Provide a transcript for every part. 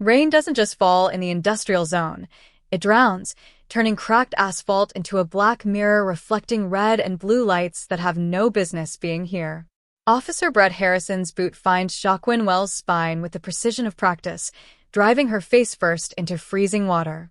Rain doesn't just fall in the industrial zone. It drowns, turning cracked asphalt into a black mirror reflecting red and blue lights that have no business being here. Officer Brett Harrison's boot finds Shaquin Wells' spine with the precision of practice, driving her face first into freezing water.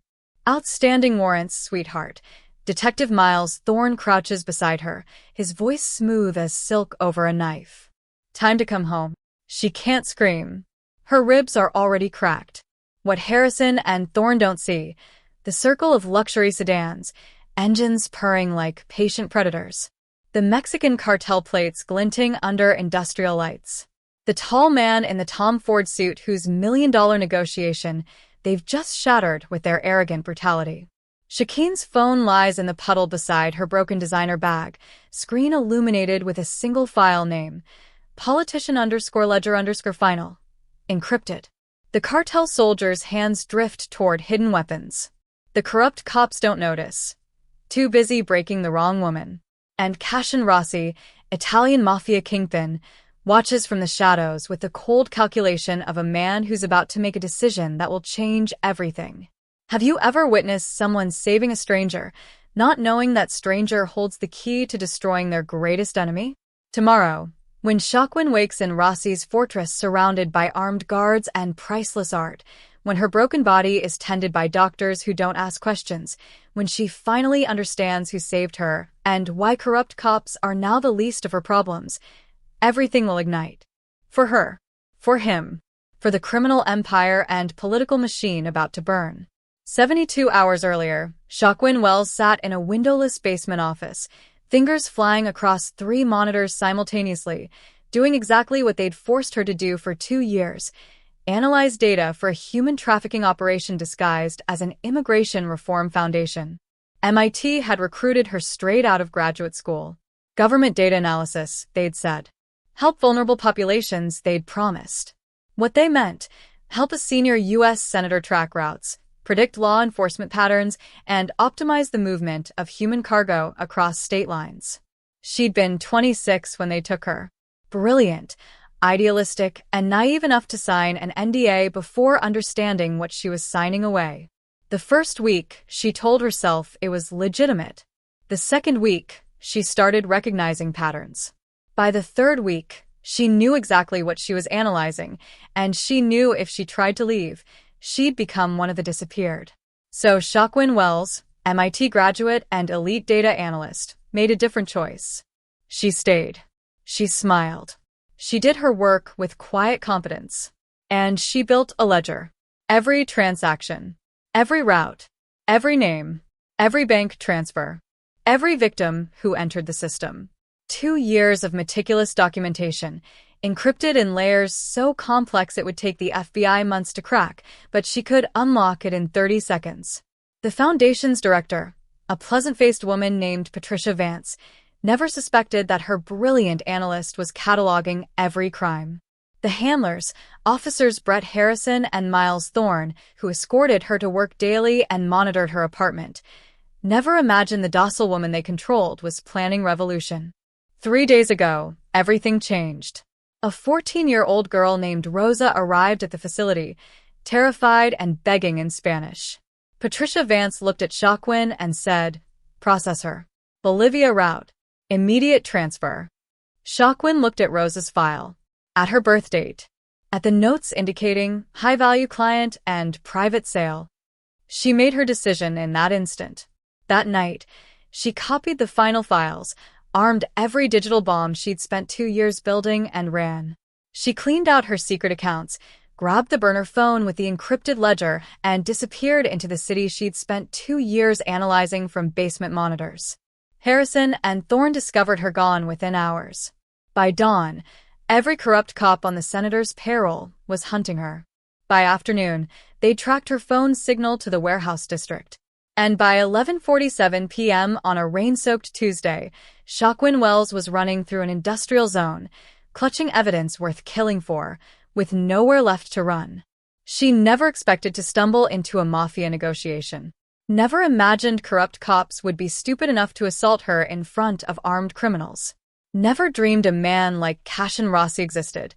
Outstanding warrants, sweetheart. Detective Miles Thorne crouches beside her, his voice smooth as silk over a knife. Time to come home. She can't scream. Her ribs are already cracked. What Harrison and Thorne don't see, the circle of luxury sedans, engines purring like patient predators. The Mexican cartel plates glinting under industrial lights. The tall man in the Tom Ford suit whose million-dollar negotiation they've just shattered with their arrogant brutality. Shaquin's phone lies in the puddle beside her broken designer bag, screen illuminated with a single file name, politician_ledger_final. Encrypted. The cartel soldiers' hands drift toward hidden weapons. The corrupt cops don't notice. Too busy breaking the wrong woman. And Cashin Rossi, Italian mafia kingpin, watches from the shadows with the cold calculation of a man who's about to make a decision that will change everything. Have you ever witnessed someone saving a stranger, not knowing that stranger holds the key to destroying their greatest enemy? Tomorrow, when Shaquin wakes in Rossi's fortress surrounded by armed guards and priceless art, when her broken body is tended by doctors who don't ask questions, when she finally understands who saved her and why corrupt cops are now the least of her problems, everything will ignite. For her. For him. For the criminal empire and political machine about to burn. 72 hours earlier, Shaquin Wells sat in a windowless basement office, fingers flying across 3 monitors simultaneously, doing exactly what they'd forced her to do for 2 years, analyze data for a human trafficking operation disguised as an immigration reform foundation. MIT had recruited her straight out of graduate school. Government data analysis, they'd said. Help vulnerable populations, they'd promised. What they meant, help a senior U.S. senator track routes, predict law enforcement patterns, and optimize the movement of human cargo across state lines. She'd been 26 when they took her. Brilliant, idealistic, and naive enough to sign an NDA before understanding what she was signing away. The first week, she told herself it was legitimate. The second week, she started recognizing patterns. By the third week, she knew exactly what she was analyzing, and she knew if she tried to leave, she'd become one of the disappeared. So Shaquin Wells, MIT graduate and elite data analyst, made a different choice. She stayed. She smiled. She did her work with quiet confidence. And she built a ledger. Every transaction. Every route. Every name. Every bank transfer. Every victim who entered the system. 2 years of meticulous documentation, encrypted in layers so complex it would take the FBI months to crack, but she could unlock it in 30 seconds. The Foundation's director, a pleasant-faced woman named Patricia Vance, never suspected that her brilliant analyst was cataloging every crime. The handlers, officers Brett Harrison and Miles Thorne, who escorted her to work daily and monitored her apartment, never imagined the docile woman they controlled was planning revolution. 3 days ago, everything changed. A 14-year-old girl named Rosa arrived at the facility, terrified and begging in Spanish. Patricia Vance looked at Shaquin and said, "Process her. Bolivia route. Immediate transfer." Shaquin looked at Rosa's file, at her birth date, at the notes indicating high-value client and private sale. She made her decision in that instant. That night, she copied the final files, armed every digital bomb she'd spent 2 years building, and ran. She cleaned out her secret accounts, grabbed the burner phone with the encrypted ledger, and disappeared into the city she'd spent 2 years analyzing from basement monitors. Harrison and Thorne discovered her gone within hours. By dawn, every corrupt cop on the senator's payroll was hunting her. By afternoon, they tracked her phone signal to the warehouse district. And by 11:47 p.m. on a rain-soaked Tuesday, Shaquin Wells was running through an industrial zone, clutching evidence worth killing for, with nowhere left to run. She never expected to stumble into a mafia negotiation. Never imagined corrupt cops would be stupid enough to assault her in front of armed criminals. Never dreamed a man like Cashin Rossi existed,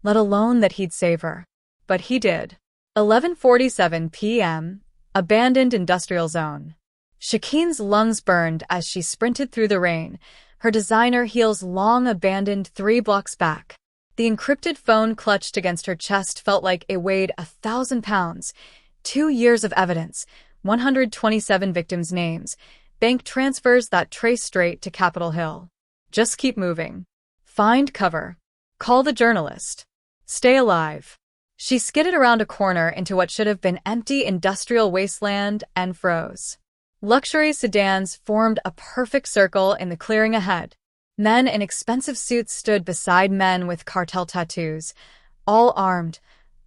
let alone that he'd save her. But he did. 11:47 p.m. Abandoned industrial zone. Shakeen's lungs burned as she sprinted through the rain, her designer heels long abandoned 3 blocks back. The encrypted phone clutched against her chest felt like it weighed 1,000 pounds. 2 years of evidence, 127 victims' names, bank transfers that trace straight to Capitol Hill. Just keep moving. Find cover. Call the journalist. Stay alive. She skidded around a corner into what should have been empty industrial wasteland and froze. Luxury sedans formed a perfect circle in the clearing ahead. Men in expensive suits stood beside men with cartel tattoos, all armed,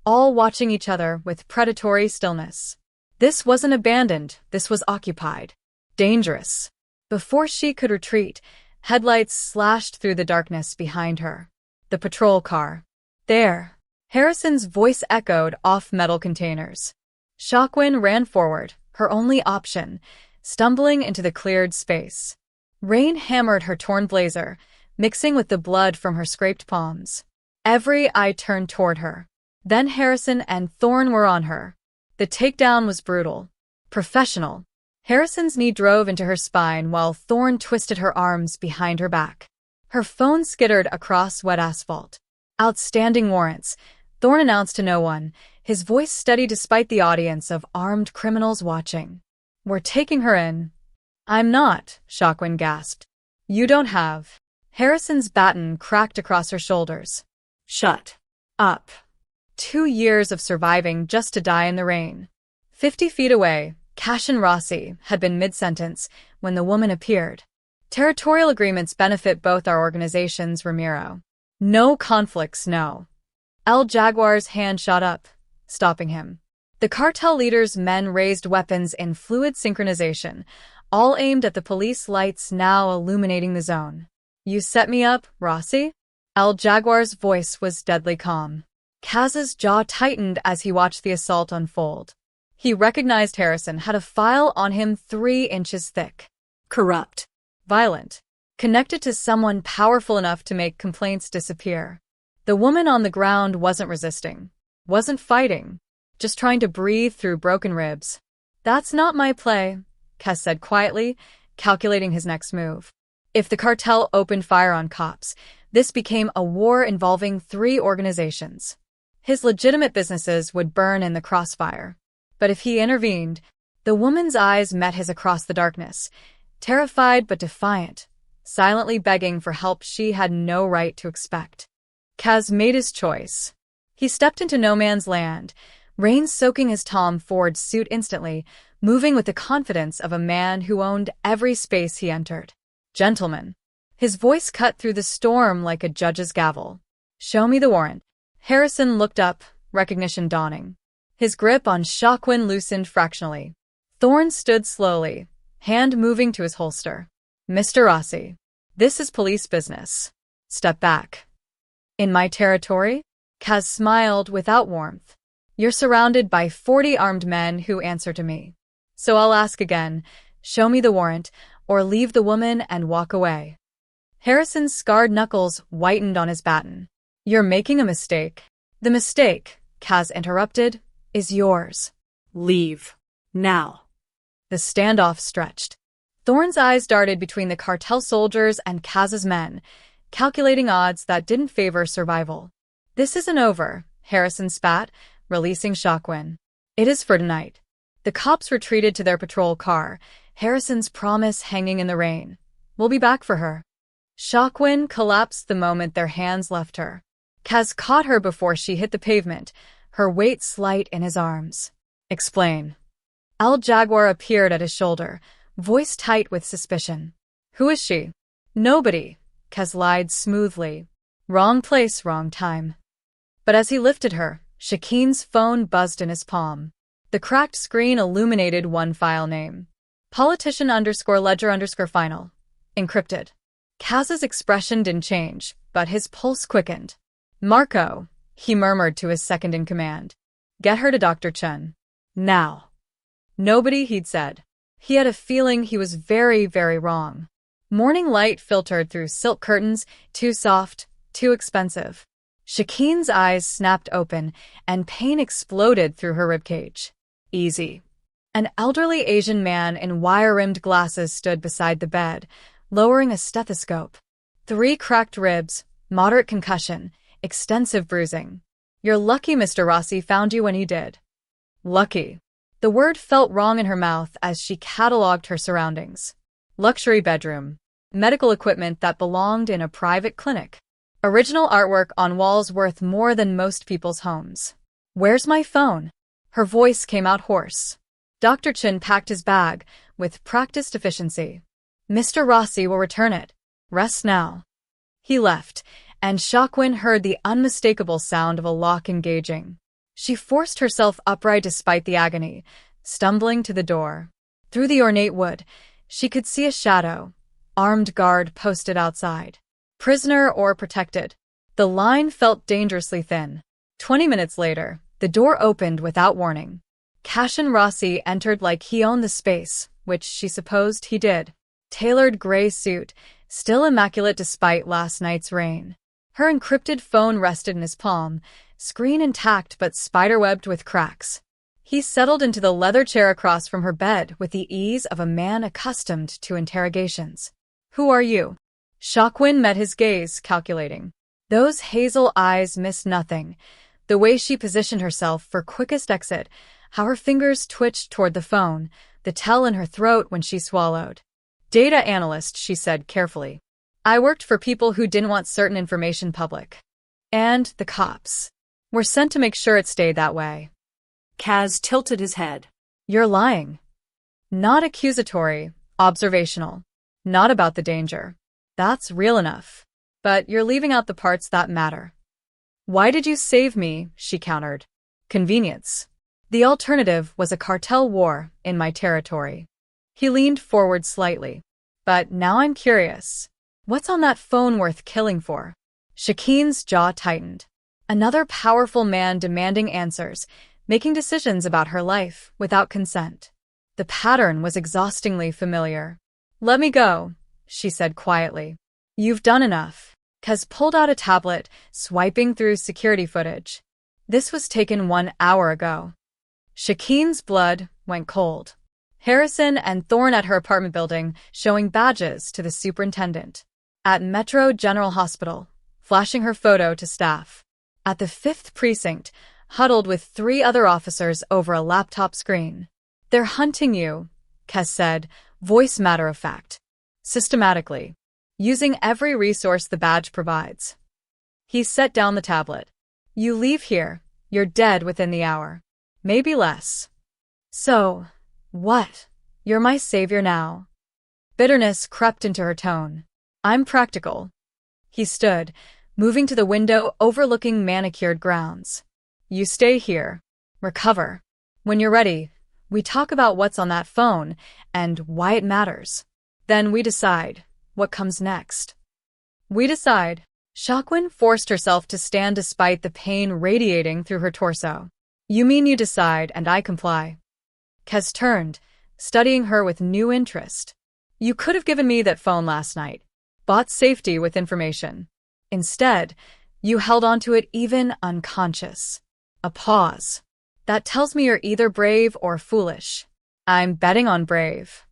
all watching each other with predatory stillness. This wasn't abandoned, this was occupied. Dangerous. Before she could retreat, headlights slashed through the darkness behind her. The patrol car. There. Harrison's voice echoed off metal containers. Shockwin ran forward, her only option, stumbling into the cleared space. Rain hammered her torn blazer, mixing with the blood from her scraped palms. Every eye turned toward her. Then Harrison and Thorne were on her. The takedown was brutal. Professional. Harrison's knee drove into her spine while Thorne twisted her arms behind her back. Her phone skittered across wet asphalt. Outstanding warrants, Thorne announced to no one, his voice steady despite the audience of armed criminals watching. We're taking her in. I'm not, Shockwin gasped. You don't have. Harrison's baton cracked across her shoulders. Shut up. 2 years of surviving just to die in the rain. 50 feet away, Cash and Rossi had been mid-sentence when the woman appeared. Territorial agreements benefit both our organizations, Ramiro. No conflicts, no. El Jaguar's hand shot up, stopping him. The cartel leader's men raised weapons in fluid synchronization, all aimed at the police lights now illuminating the zone. You set me up, Rossi? El Jaguar's voice was deadly calm. Kaz's jaw tightened as he watched the assault unfold. He recognized Harrison had a file on him 3 inches thick. Corrupt. Violent. Connected to someone powerful enough to make complaints disappear. The woman on the ground wasn't resisting. Wasn't fighting. Just trying to breathe through broken ribs. That's not my play, Kaz said quietly, calculating his next move. If the cartel opened fire on cops, this became a war involving 3 organizations. His legitimate businesses would burn in the crossfire. But if he intervened, the woman's eyes met his across the darkness, terrified but defiant, silently begging for help she had no right to expect. Kaz made his choice. He stepped into no man's land, rain soaking his Tom Ford suit instantly, moving with the confidence of a man who owned every space he entered. Gentlemen. His voice cut through the storm like a judge's gavel. Show me the warrant. Harrison looked up, recognition dawning. His grip on Shockwin loosened fractionally. Thorne stood slowly, hand moving to his holster. Mr. Rossi, this is police business. Step back. In my territory? Kaz smiled without warmth. You're surrounded by 40 armed men who answer to me. So I'll ask again, show me the warrant, or leave the woman and walk away. Harrison's scarred knuckles whitened on his baton. You're making a mistake. The mistake, Kaz interrupted, is yours. Leave. Now. The standoff stretched. Thorne's eyes darted between the cartel soldiers and Kaz's men, calculating odds that didn't favor survival. This isn't over, Harrison spat, releasing Shockwin. It is for tonight. The cops retreated to their patrol car, Harrison's promise hanging in the rain. We'll be back for her. Shockwin collapsed the moment their hands left her. Kaz caught her before she hit the pavement, her weight slight in his arms. Explain. El Jaguar appeared at his shoulder, voice tight with suspicion. Who is she? Nobody, Kaz lied smoothly. Wrong place, wrong time. But as he lifted her, Shakeen's phone buzzed in his palm. The cracked screen illuminated one file name. Politician_ledger_final. Encrypted. Kaz's expression didn't change, but his pulse quickened. Marco, he murmured to his second-in-command. Get her to Dr. Chen. Now. Nobody, he'd said. He had a feeling he was very, very wrong. Morning light filtered through silk curtains, too soft, too expensive. Shakeen's eyes snapped open, and pain exploded through her ribcage. Easy. An elderly Asian man in wire-rimmed glasses stood beside the bed, lowering a stethoscope. 3 cracked ribs, moderate concussion, extensive bruising. You're lucky Mr. Rossi found you when he did. Lucky. The word felt wrong in her mouth as she catalogued her surroundings. Luxury bedroom. Medical equipment that belonged in a private clinic. Original artwork on walls worth more than most people's homes. Where's my phone? Her voice came out hoarse. Dr. Chin packed his bag with practiced efficiency. Mr. Rossi will return it. Rest now. He left, and Shakwin heard the unmistakable sound of a lock engaging. She forced herself upright despite the agony, stumbling to the door. Through the ornate wood, she could see a shadow. Armed guard posted outside. Prisoner or protected. The line felt dangerously thin. 20 minutes later, the door opened without warning. Cashin Rossi entered like he owned the space, which she supposed he did. Tailored gray suit, still immaculate despite last night's rain. Her encrypted phone rested in his palm, screen intact but spiderwebbed with cracks. He settled into the leather chair across from her bed with the ease of a man accustomed to interrogations. Who are you? Shakwin met his gaze, calculating. Those hazel eyes missed nothing. The way she positioned herself for quickest exit, how her fingers twitched toward the phone, the tell in her throat when she swallowed. Data analyst, she said carefully. I worked for people who didn't want certain information public. And the cops were sent to make sure it stayed that way. Kaz tilted his head. You're lying. Not accusatory, observational. Not about the danger. That's real enough. But you're leaving out the parts that matter. Why did you save me? She countered. Convenience. The alternative was a cartel war in my territory. He leaned forward slightly. But now I'm curious. What's on that phone worth killing for? Shakeen's jaw tightened. Another powerful man demanding answers, making decisions about her life without consent. The pattern was exhaustingly familiar. Let me go, she said quietly. You've done enough. Kaz pulled out a tablet, swiping through security footage. This was taken 1 hour ago. Shakeen's blood went cold. Harrison and Thorne at her apartment building, showing badges to the superintendent. At Metro General Hospital, flashing her photo to staff. At the 5th precinct, huddled with 3 other officers over a laptop screen. They're hunting you, Kaz said, voice matter of fact. Systematically. Using every resource the badge provides. He set down the tablet. You leave here, you're dead within the hour. Maybe less. So, what? You're my savior now. Bitterness crept into her tone. I'm practical. He stood, moving to the window overlooking manicured grounds. You stay here. Recover. When you're ready, we talk about what's on that phone and why it matters. Then we decide what comes next. We decide. Shakwin forced herself to stand despite the pain radiating through her torso. You mean you decide and I comply. Kaz turned, studying her with new interest. You could have given me that phone last night. Bought safety with information. Instead, you held onto it even unconscious. A pause. That tells me you're either brave or foolish. I'm betting on brave.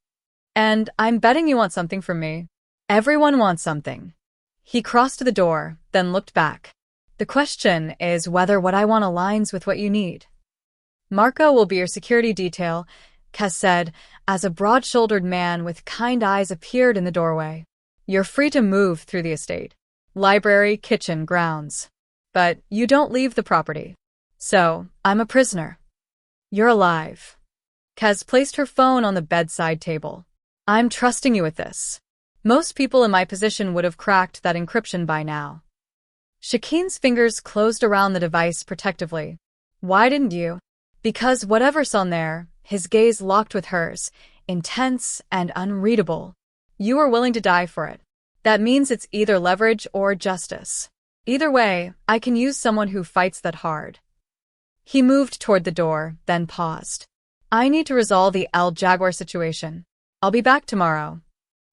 And I'm betting you want something from me. Everyone wants something. He crossed to the door, then looked back. The question is whether what I want aligns with what you need. Marco will be your security detail, Kaz said, as a broad-shouldered man with kind eyes appeared in the doorway. You're free to move through the estate. Library, kitchen, grounds. But you don't leave the property. So, I'm a prisoner. You're alive. Kaz placed her phone on the bedside table. I'm trusting you with this. Most people in my position would have cracked that encryption by now. Shakeen's fingers closed around the device protectively. Why didn't you? Because whatever's on there, his gaze locked with hers, intense and unreadable. You are willing to die for it. That means it's either leverage or justice. Either way, I can use someone who fights that hard. He moved toward the door, then paused. I need to resolve the El Jaguar situation. I'll be back tomorrow.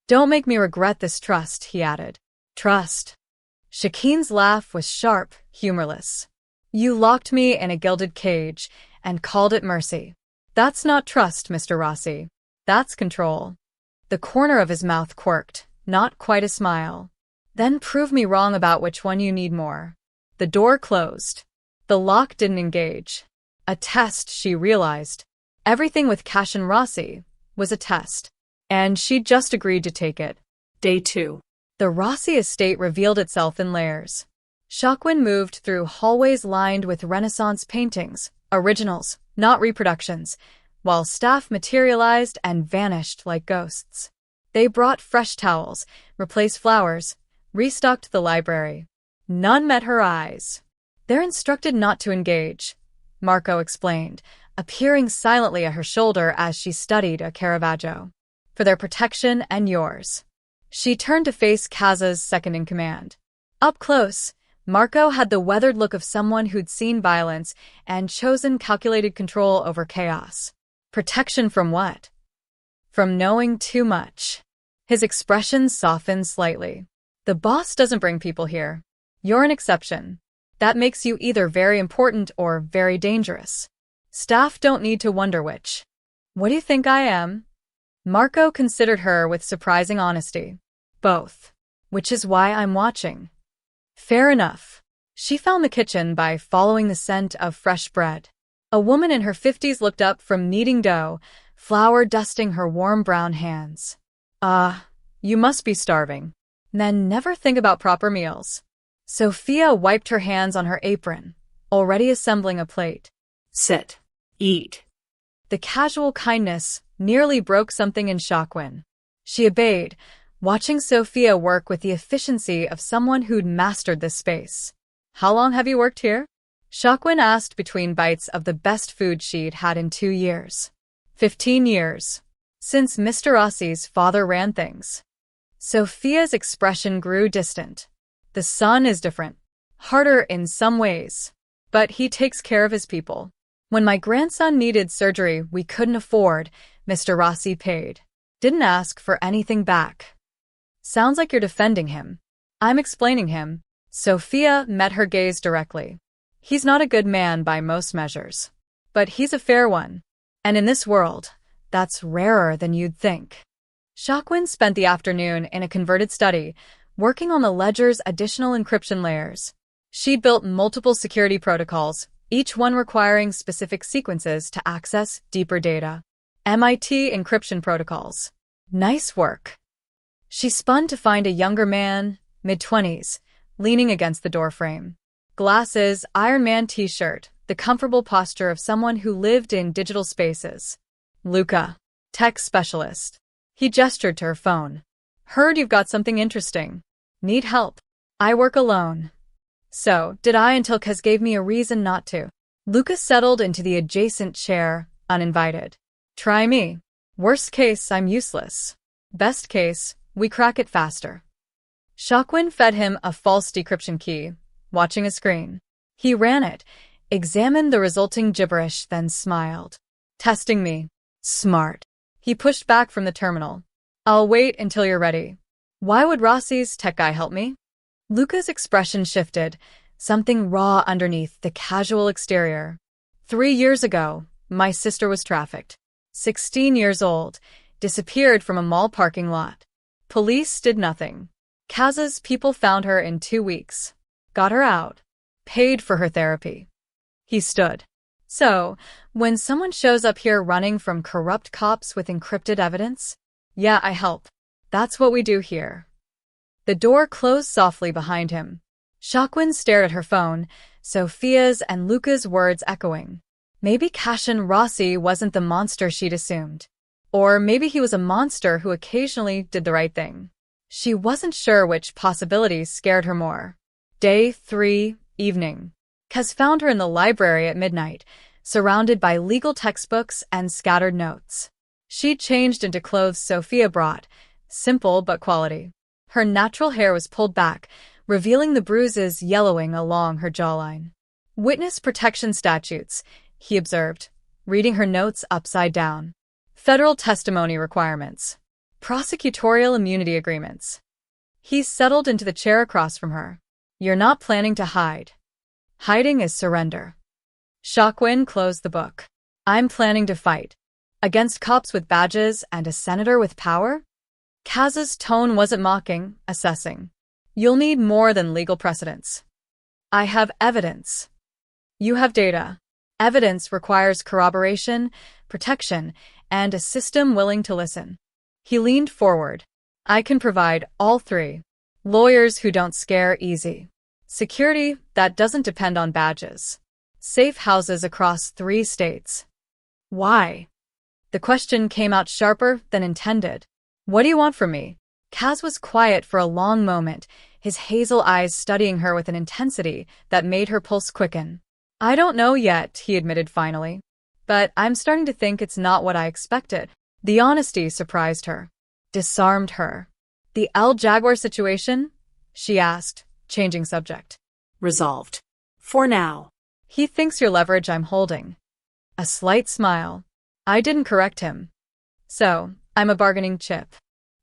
Don't make me regret this trust, he added. Trust. Shakeen's laugh was sharp, humorless. You locked me in a gilded cage and called it mercy. That's not trust, Mr. Rossi. That's control. The corner of his mouth quirked, not quite a smile. Then prove me wrong about which one you need more. The door closed. The lock didn't engage. A test, she realized. Everything with Cashin Rossi was a test. And she'd just agreed to take it. Day 2. The Rossi estate revealed itself in layers. Shockwin moved through hallways lined with Renaissance paintings, originals, not reproductions, while staff materialized and vanished like ghosts. They brought fresh towels, replaced flowers, restocked the library. None met her eyes. They're instructed not to engage, Marco explained, appearing silently at her shoulder as she studied a Caravaggio. For their protection and yours. She turned to face Kaz's second-in-command. Up close, Marco had the weathered look of someone who'd seen violence and chosen calculated control over chaos. Protection from what? From knowing too much. His expression softened slightly. The boss doesn't bring people here. You're an exception. That makes you either very important or very dangerous. Staff don't need to wonder which. What do you think I am? Marco considered her with surprising honesty. Both. Which is why I'm watching. Fair enough. She found the kitchen by following the scent of fresh bread. A woman in her 50s looked up from kneading dough, flour dusting her warm brown hands. You must be starving. Men never think about proper meals. Sophia wiped her hands on her apron, already assembling a plate. Sit. Eat. The casual kindness nearly broke something in Shockwin. She obeyed, watching Sophia work with the efficiency of someone who'd mastered this space. How long have you worked here? Shockwin asked between bites of the best food she'd had in 2 years. 15 years. Since Mr. Rossi's father ran things. Sophia's expression grew distant. The son is different. Harder in some ways. But he takes care of his people. When my grandson needed surgery we couldn't afford, Mr. Rossi paid. Didn't ask for anything back. Sounds like you're defending him. I'm explaining him. Sophia met her gaze directly. He's not a good man by most measures. But he's a fair one. And in this world, that's rarer than you'd think. Shockwin spent the afternoon in a converted study, working on the ledger's additional encryption layers. She'd built multiple security protocols, each one requiring specific sequences to access deeper data. MIT encryption protocols. Nice work. She spun to find a younger man, mid-20s, leaning against the doorframe. Glasses, Iron Man t-shirt, the comfortable posture of someone who lived in digital spaces. Luca, tech specialist. He gestured to her phone. Heard you've got something interesting. Need help. I work alone. So, did I until Kaz gave me a reason not to. Luca settled into the adjacent chair, uninvited. Try me. Worst case, I'm useless. Best case, we crack it faster. Shockwin fed him a false decryption key, watching a screen. He ran it, examined the resulting gibberish, then smiled. Testing me. Smart. He pushed back from the terminal. I'll wait until you're ready. Why would Rossi's tech guy help me? Luca's expression shifted, something raw underneath the casual exterior. 3 years ago, my sister was trafficked. 16 years old, disappeared from a mall parking lot. Police did nothing. Kaz's people found her in 2 weeks. Got her out. Paid for her therapy. He stood. So, when someone shows up here running from corrupt cops with encrypted evidence? Yeah, I help. That's what we do here. The door closed softly behind him. Shockwin stared at her phone, Sophia's and Luca's words echoing. Maybe Cashin Rossi wasn't the monster she'd assumed. Or maybe he was a monster who occasionally did the right thing. She wasn't sure which possibilities scared her more. Day 3, evening. Kaz found her in the library at midnight, surrounded by legal textbooks and scattered notes. She'd changed into clothes Sophia brought, simple but quality. Her natural hair was pulled back, revealing the bruises yellowing along her jawline. Witness protection statutes, he observed, reading her notes upside down. Federal testimony requirements. Prosecutorial immunity agreements. He settled into the chair across from her. You're not planning to hide. Hiding is surrender. Shaquin closed the book. I'm planning to fight. Against cops with badges and a senator with power? Kaz's tone wasn't mocking, assessing. You'll need more than legal precedents. I have evidence. You have data. Evidence requires corroboration, protection, and a system willing to listen. He leaned forward. I can provide all three. Lawyers who don't scare easy. Security that doesn't depend on badges. Safe houses across 3 states. Why? The question came out sharper than intended. What do you want from me? Kaz was quiet for a long moment, his hazel eyes studying her with an intensity that made her pulse quicken. I don't know yet, he admitted finally. But I'm starting to think it's not what I expected. The honesty surprised her. Disarmed her. The El Jaguar situation? She asked, changing subject. Resolved. For now. He thinks your leverage I'm holding. A slight smile. I didn't correct him. So, I'm a bargaining chip.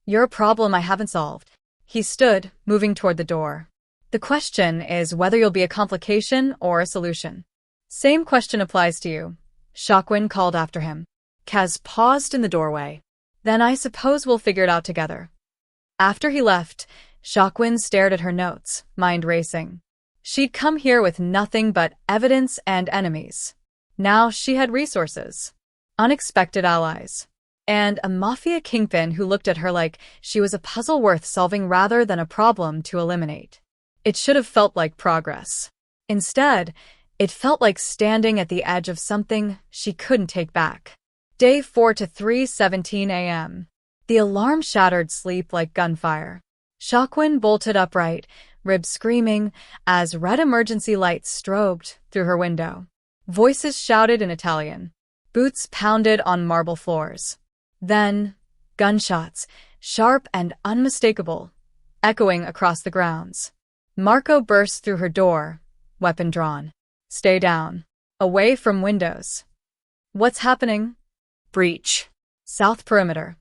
You're a problem I haven't solved. He stood, moving toward the door. The question is whether you'll be a complication or a solution. Same question applies to you. Shaquin called after him. Kaz paused in the doorway. Then I suppose we'll figure it out together. After he left, Shaquin stared at her notes, mind racing. She'd come here with nothing but evidence and enemies. Now she had resources. Unexpected allies. And a mafia kingpin who looked at her like she was a puzzle worth solving rather than a problem to eliminate. It should have felt like progress. Instead, it felt like standing at the edge of something she couldn't take back. Day 4 to 3:17 a.m. The alarm shattered sleep like gunfire. Shaquin bolted upright, ribs screaming, as red emergency lights strobed through her window. Voices shouted in Italian. Boots pounded on marble floors. Then, gunshots, sharp and unmistakable, echoing across the grounds. Marco burst through her door, weapon drawn. Stay down. Away from windows. What's happening? Breach. South perimeter.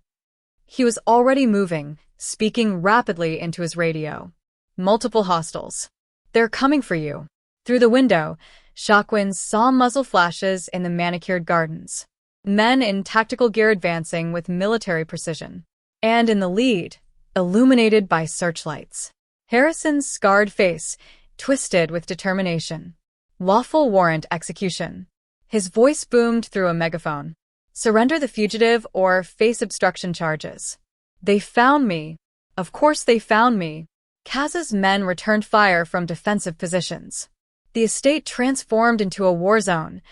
He was already moving, speaking rapidly into his radio. Multiple hostiles. They're coming for you. Through the window, Shaquin saw muzzle flashes in the manicured gardens. Men in tactical gear advancing with military precision. And in the lead, illuminated by searchlights. Harrison's scarred face, twisted with determination. Lawful warrant execution. His voice boomed through a megaphone. Surrender the fugitive or face obstruction charges. They found me. Of course they found me. Kaz's men returned fire from defensive positions. The estate transformed into a war zone.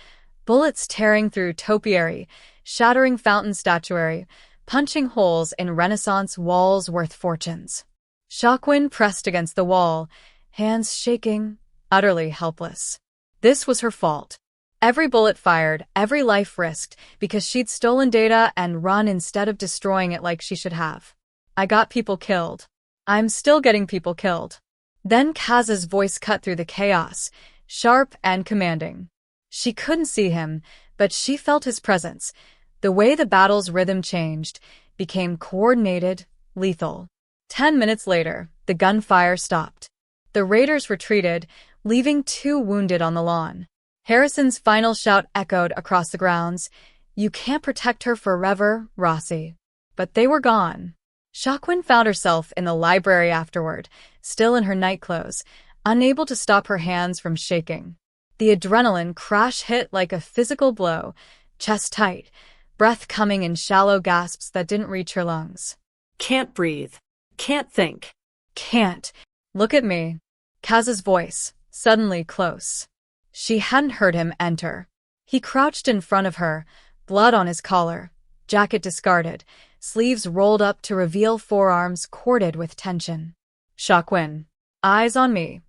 Bullets tearing through topiary, shattering fountain statuary, punching holes in Renaissance walls worth fortunes. Shaquin pressed against the wall, hands shaking, utterly helpless. This was her fault. Every bullet fired, every life risked, because she'd stolen data and run instead of destroying it like she should have. I got people killed. I'm still getting people killed. Then Kaz's voice cut through the chaos, sharp and commanding. She couldn't see him, but she felt his presence. The way the battle's rhythm changed, became coordinated, lethal. 10 minutes later, the gunfire stopped. The raiders retreated, leaving 2 wounded on the lawn. Harrison's final shout echoed across the grounds. You can't protect her forever, Rossi. But they were gone. Shaquin found herself in the library afterward, still in her nightclothes, unable to stop her hands from shaking. The adrenaline crash hit like a physical blow, chest tight, breath coming in shallow gasps that didn't reach her lungs. Can't breathe. Can't think. Can't. Look at me. Kaz's voice, suddenly close. She hadn't heard him enter. He crouched in front of her, blood on his collar, jacket discarded, sleeves rolled up to reveal forearms corded with tension. Shaquin. Eyes on me.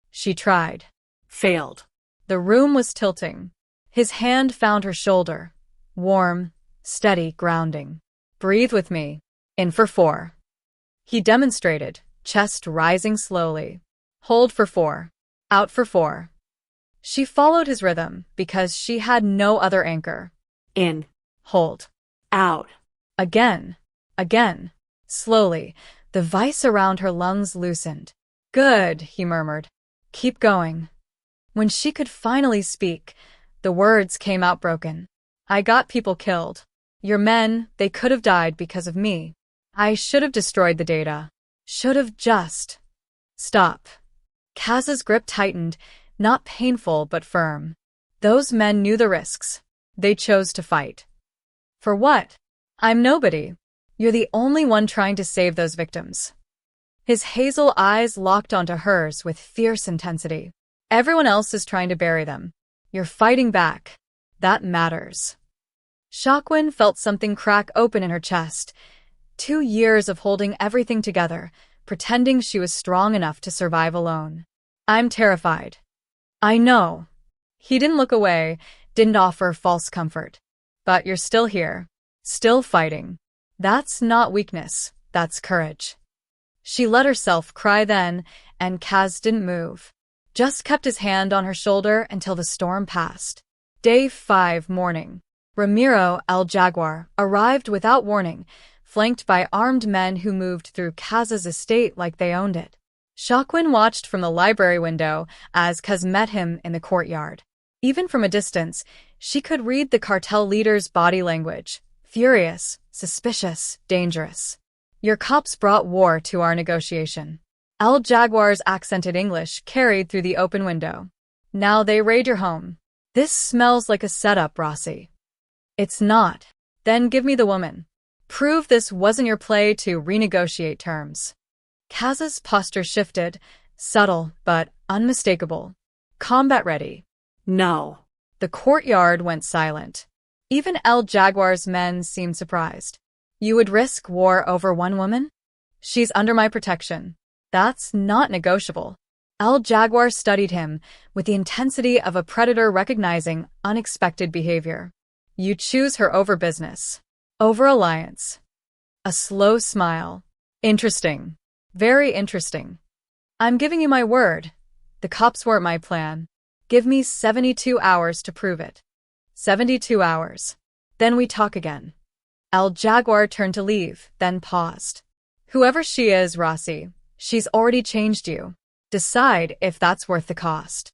She tried. Failed. The room was tilting. His hand found her shoulder. Warm, steady, grounding. Breathe with me. In for 4. He demonstrated, chest rising slowly. Hold for 4. Out for 4. She followed his rhythm because she had no other anchor. In. Hold. Out. Again. Again. Slowly, the vice around her lungs loosened. Good, he murmured. Keep going. When she could finally speak, the words came out broken. I got people killed. Your men, they could have died because of me. I should have destroyed the data. Should have just. Stop. Kaz's grip tightened, not painful but firm. Those men knew the risks. They chose to fight. For what? I'm nobody. You're the only one trying to save those victims. His hazel eyes locked onto hers with fierce intensity. Everyone else is trying to bury them. You're fighting back. That matters. Shaquin felt something crack open in her chest. 2 years of holding everything together, pretending she was strong enough to survive alone. I'm terrified. I know. He didn't look away, didn't offer false comfort. But you're still here. Still fighting. That's not weakness, that's courage. She let herself cry then, and Kaz didn't move. Just kept his hand on her shoulder until the storm passed. Day 5 morning. Ramiro El Jaguar arrived without warning, flanked by armed men who moved through Kaz's estate like they owned it. Shaquin watched from the library window as Kaz met him in the courtyard. Even from a distance, she could read the cartel leader's body language. Furious, suspicious, dangerous. Your cops brought war to our negotiation. El Jaguar's accented English carried through the open window. Now they raid your home. This smells like a setup, Rossi. It's not. Then give me the woman. Prove this wasn't your play to renegotiate terms. Kaz's posture shifted, subtle but unmistakable. Combat ready. No. The courtyard went silent. Even El Jaguar's men seemed surprised. You would risk war over one woman? She's under my protection. That's not negotiable. El Jaguar studied him with the intensity of a predator recognizing unexpected behavior. You choose her over business. Over alliance. A slow smile. Interesting. Very interesting. I'm giving you my word. The cops weren't my plan. Give me 72 hours to prove it. 72 hours. Then we talk again. El Jaguar turned to leave, then paused. Whoever she is, Rossi, she's already changed you. Decide if that's worth the cost.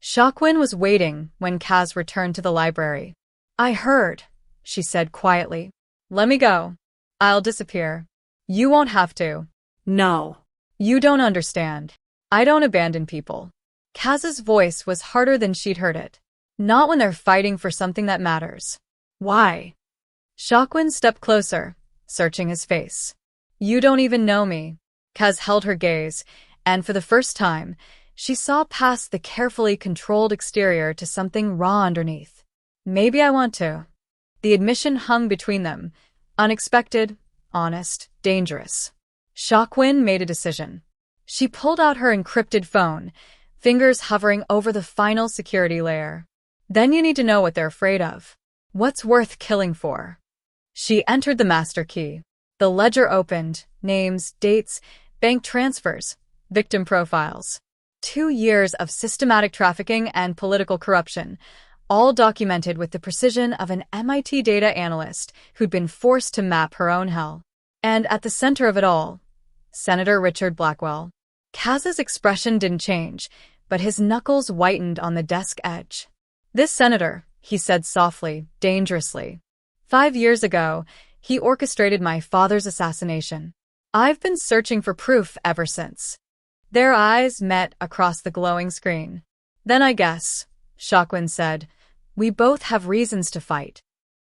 Shaquin was waiting when Kaz returned to the library. I heard, she said quietly. Let me go. I'll disappear. You won't have to. No. You don't understand. I don't abandon people. Kaz's voice was harder than she'd heard it. Not when they're fighting for something that matters. Why? Shaquin stepped closer, searching his face. You don't even know me. Kaz held her gaze, and for the first time, she saw past the carefully controlled exterior to something raw underneath. Maybe I want to. The admission hung between them. Unexpected, honest, dangerous. Shaquin made a decision. She pulled out her encrypted phone, fingers hovering over the final security layer. Then you need to know what they're afraid of. What's worth killing for? She entered the master key. The ledger opened, names, dates, bank transfers, victim profiles. 2 years of systematic trafficking and political corruption, all documented with the precision of an MIT data analyst who'd been forced to map her own hell. And at the center of it all, Senator Richard Blackwell. Kaz's expression didn't change, but his knuckles whitened on the desk edge. This senator, he said softly, dangerously. 5 years ago, he orchestrated my father's assassination. I've been searching for proof ever since. Their eyes met across the glowing screen. Then I guess, Shaquin said, we both have reasons to fight.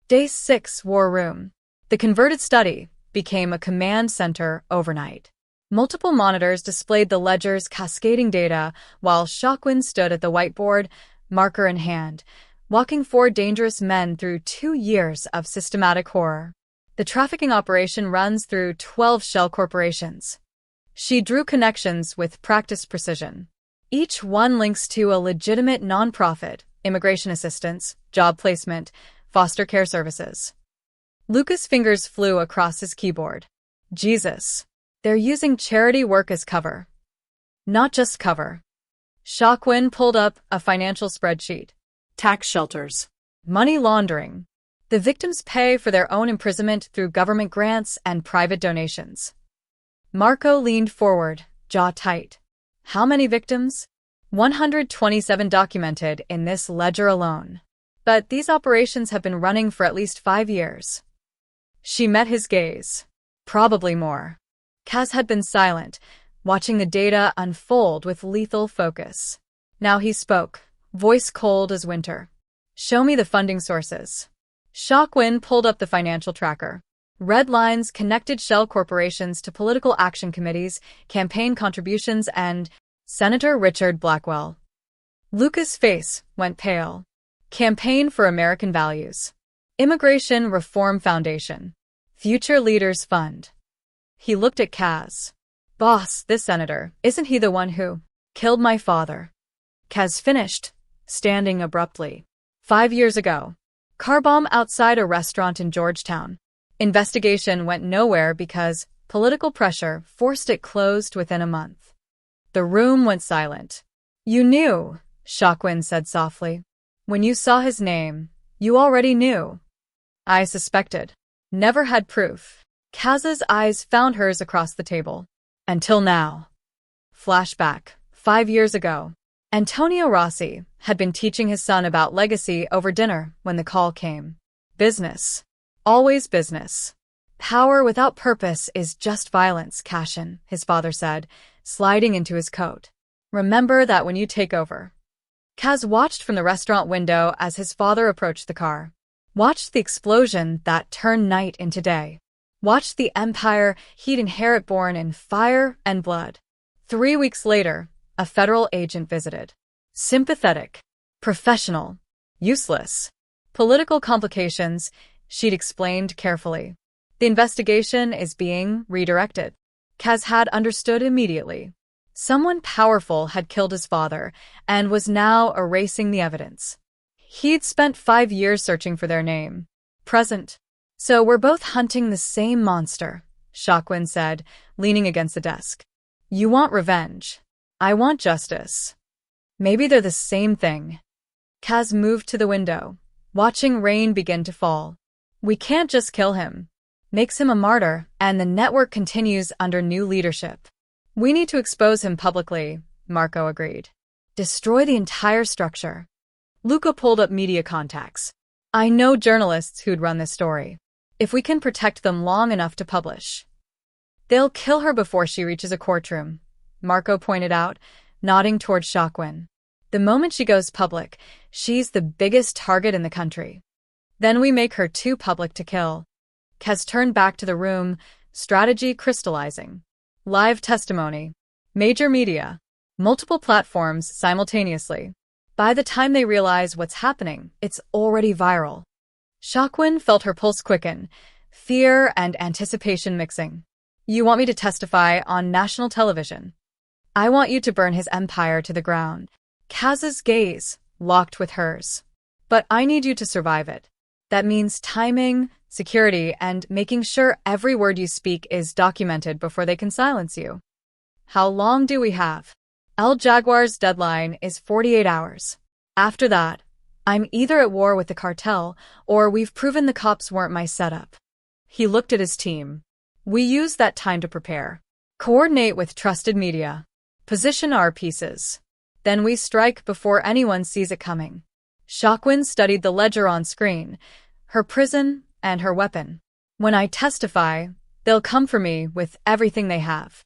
Day 6 War Room. The converted study became a command center overnight. Multiple monitors displayed the ledger's cascading data while Shaquin stood at the whiteboard, marker in hand, walking 4 dangerous men through 2 years of systematic horror. The trafficking operation runs through 12 shell corporations. She drew connections with practiced precision. Each one links to a legitimate nonprofit, immigration assistance, job placement, foster care services. Lucas' fingers flew across his keyboard. Jesus. They're using charity work as cover. Not just cover. Shaquin pulled up a financial spreadsheet. Tax shelters. Money laundering. The victims pay for their own imprisonment through government grants and private donations. Marco leaned forward, jaw tight. How many victims? 127 documented in this ledger alone. But these operations have been running for at least 5 years. She met his gaze. Probably more. Kaz had been silent, watching the data unfold with lethal focus. Now he spoke, voice cold as winter. Show me the funding sources. Shockwin pulled up the financial tracker. Red lines connected shell corporations to political action committees, campaign contributions, and Senator Richard Blackwell. Lucas' face went pale. Campaign for American Values. Immigration Reform Foundation. Future Leaders Fund. He looked at Kaz. Boss, this senator, isn't he the one who killed my father? Kaz finished, standing abruptly. 5 years ago. Car bomb outside a restaurant in Georgetown. Investigation went nowhere because political pressure forced it closed within a month. The room went silent. You knew, Shockwin said softly. When you saw his name, you already knew. I suspected. Never had proof. Kaz's eyes found hers across the table. Until now. Flashback. 5 years ago. Antonio Rossi had been teaching his son about legacy over dinner when the call came. Business. Always business. Power without purpose is just violence, Cashin, his father said, sliding into his coat. Remember that when you take over. Kaz watched from the restaurant window as his father approached the car. Watched the explosion that turned night into day. Watched the empire he'd inherit born in fire and blood. 3 weeks later, a federal agent visited. Sympathetic. Professional. Useless. Political complications, she'd explained carefully. The investigation is being redirected. Kaz had understood immediately. Someone powerful had killed his father and was now erasing the evidence. He'd spent 5 years searching for their name. Present. So we're both hunting the same monster, Shockwin said, leaning against the desk. You want revenge. I want justice. Maybe they're the same thing. Kaz moved to the window, watching rain begin to fall. We can't just kill him. Makes him a martyr, and the network continues under new leadership. We need to expose him publicly, Marco agreed. Destroy the entire structure. Luca pulled up media contacts. I know journalists who'd run this story. If we can protect them long enough to publish. They'll kill her before she reaches a courtroom, Marco pointed out, nodding toward Shockwin. The moment she goes public, she's the biggest target in the country. Then we make her too public to kill. Kaz turned back to the room, strategy crystallizing. Live testimony. Major media. Multiple platforms simultaneously. By the time they realize what's happening, it's already viral. Shockwin felt her pulse quicken, fear and anticipation mixing. You want me to testify on national television? I want you to burn his empire to the ground. Kaz's gaze locked with hers. But I need you to survive it. That means timing, security, and making sure every word you speak is documented before they can silence you. How long do we have? El Jaguar's deadline is 48 hours. After that, I'm either at war with the cartel or we've proven the cops weren't my setup. He looked at his team. We use that time to prepare. Coordinate with trusted media. Position our pieces. Then we strike before anyone sees it coming. Shockwin studied the ledger on screen, her prison and her weapon. When I testify, they'll come for me with everything they have.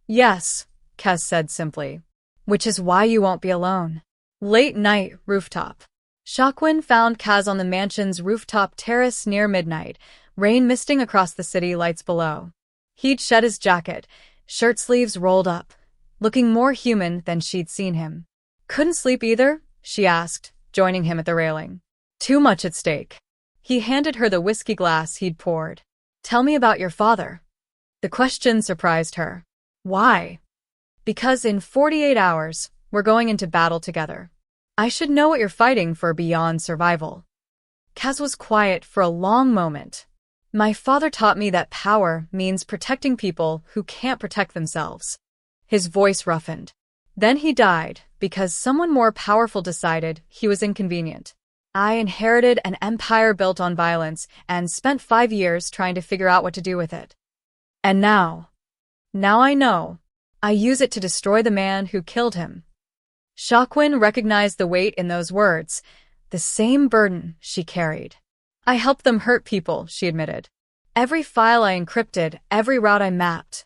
Yes, Kaz said simply. Which is why you won't be alone. Late night rooftop. Shockwin found Kaz on the mansion's rooftop terrace near midnight, rain misting across the city lights below. He'd shed his jacket, shirt sleeves rolled up, looking more human than she'd seen him. Couldn't sleep either? She asked, joining him at the railing. Too much at stake. He handed her the whiskey glass he'd poured. Tell me about your father. The question surprised her. Why? Because in 48 hours, we're going into battle together. I should know what you're fighting for beyond survival. Kaz was quiet for a long moment. My father taught me that power means protecting people who can't protect themselves. His voice roughened. Then he died because someone more powerful decided he was inconvenient. I inherited an empire built on violence and spent 5 years trying to figure out what to do with it. And now I know. I use it to destroy the man who killed him. Shaquin recognized the weight in those words, the same burden she carried. I helped them hurt people, she admitted. Every file I encrypted, every route I mapped.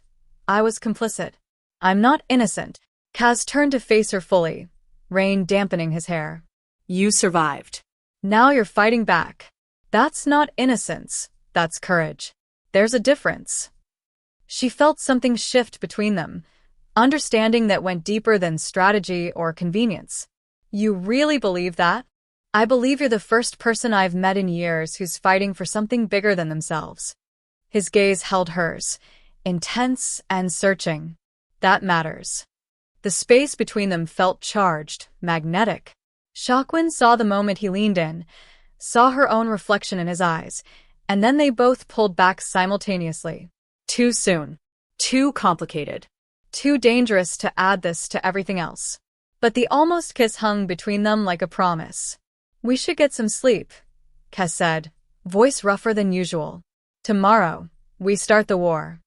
I was complicit. I'm not innocent. Kaz turned to face her fully, rain dampening his hair. You survived. Now you're fighting back. That's not innocence, that's courage. There's a difference. She felt something shift between them, understanding that went deeper than strategy or convenience. You really believe that? I believe you're the first person I've met in years who's fighting for something bigger than themselves. His gaze held hers, intense and searching. That matters. The space between them felt charged, magnetic. Shaquin saw the moment he leaned in, saw her own reflection in his eyes, and then they both pulled back simultaneously. Too soon. Too complicated. Too dangerous to add this to everything else. But the almost kiss hung between them like a promise. We should get some sleep, Kaz said, voice rougher than usual. Tomorrow, we start the war.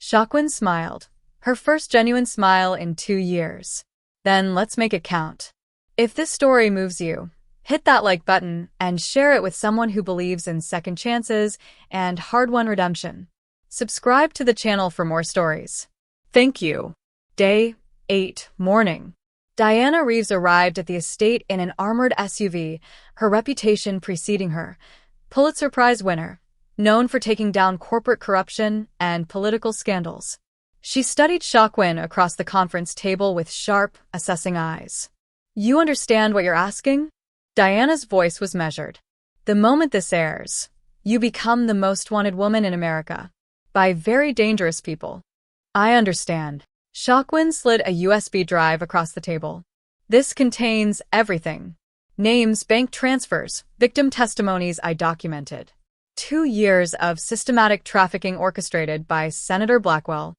Shaquin smiled, her first genuine smile in 2 years. Then let's make it count. If this story moves you, hit that like button and share it with someone who believes in second chances and hard-won redemption. Subscribe to the channel for more stories. Thank you. Day 8, morning. Diana Reeves arrived at the estate in an armored SUV, her reputation preceding her. Pulitzer Prize winner, known for taking down corporate corruption and political scandals. She studied Shaquin across the conference table with sharp, assessing eyes. You understand what you're asking? Diana's voice was measured. The moment this airs, you become the most wanted woman in America. By very dangerous people. I understand. Shaquin slid a USB drive across the table. This contains everything. Names, bank transfers, victim testimonies I documented. 2 years of systematic trafficking orchestrated by Senator Blackwell.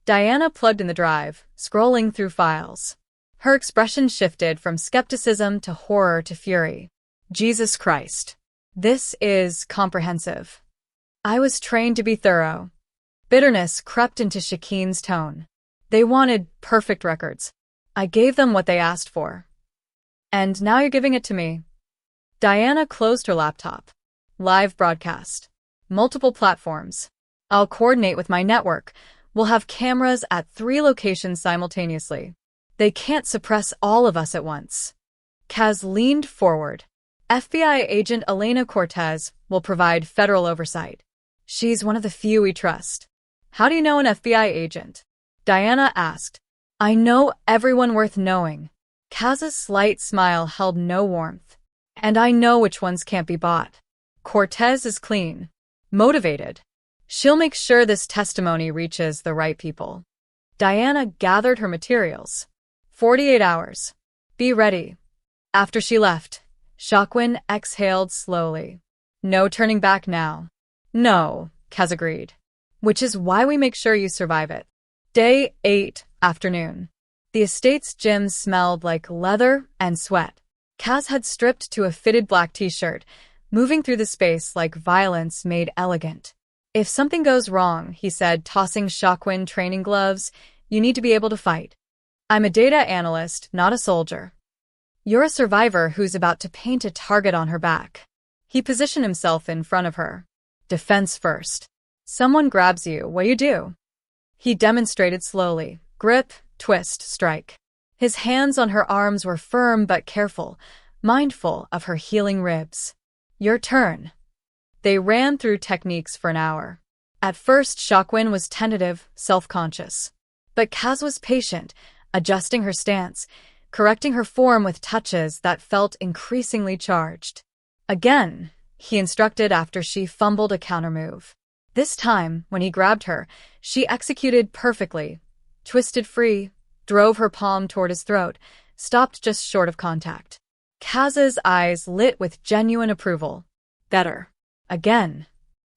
Diana plugged in the drive, scrolling through files. Her expression shifted from skepticism to horror to fury. Jesus Christ. This is comprehensive. I was trained to be thorough. Bitterness crept into Shaquin's tone. They wanted perfect records. I gave them what they asked for. And now you're giving it to me. Diana closed her laptop. Live broadcast. Multiple platforms. I'll coordinate with my network. We'll have cameras at 3 locations simultaneously. They can't suppress all of us at once. Kaz leaned forward. FBI agent Elena Cortez will provide federal oversight. She's one of the few we trust. How do you know an FBI agent? Diana asked. I know everyone worth knowing. Kaz's slight smile held no warmth. And I know which ones can't be bought. Cortez is clean. Motivated. She'll make sure this testimony reaches the right people. Diana gathered her materials. 48 hours. Be ready. After she left, Shaquin exhaled slowly. No turning back now. No, Kaz agreed. Which is why we make sure you survive it. Day 8, afternoon. The estate's gym smelled like leather and sweat. Kaz had stripped to a fitted black t-shirt, moving through the space like violence made elegant. If something goes wrong, he said, tossing Shaquin training gloves, you need to be able to fight. I'm a data analyst, not a soldier. You're a survivor who's about to paint a target on her back. He positioned himself in front of her. Defense first. Someone grabs you, what do you do? He demonstrated slowly. Grip, twist, strike. His hands on her arms were firm but careful, mindful of her healing ribs. Your turn. They ran through techniques for an hour. At first, Shaquin was tentative, self-conscious. But Kaz was patient, adjusting her stance, correcting her form with touches that felt increasingly charged. Again, he instructed after she fumbled a countermove. This time, when he grabbed her, she executed perfectly, twisted free, drove her palm toward his throat, stopped just short of contact. Kaz's eyes lit with genuine approval. Better. Again.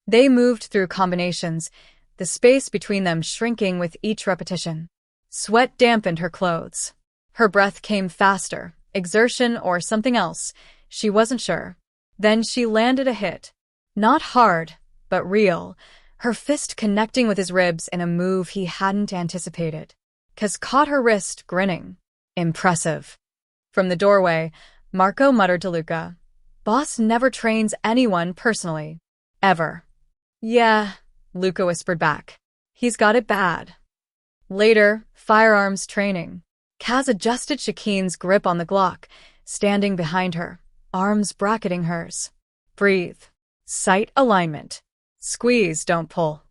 They moved through combinations, the space between them shrinking with each repetition. Sweat dampened her clothes. Her breath came faster, exertion or something else, she wasn't sure. Then she landed a hit. Not hard, but real, her fist connecting with his ribs in a move he hadn't anticipated. Kaz caught her wrist, grinning. Impressive. From the doorway, Marco muttered to Luca, "Boss never trains anyone personally. Ever." "Yeah," Luca whispered back. "He's got it bad." Later, firearms training. Kaz adjusted Shakeen's grip on the Glock, standing behind her, arms bracketing hers. "Breathe. Sight alignment. Squeeze, don't pull."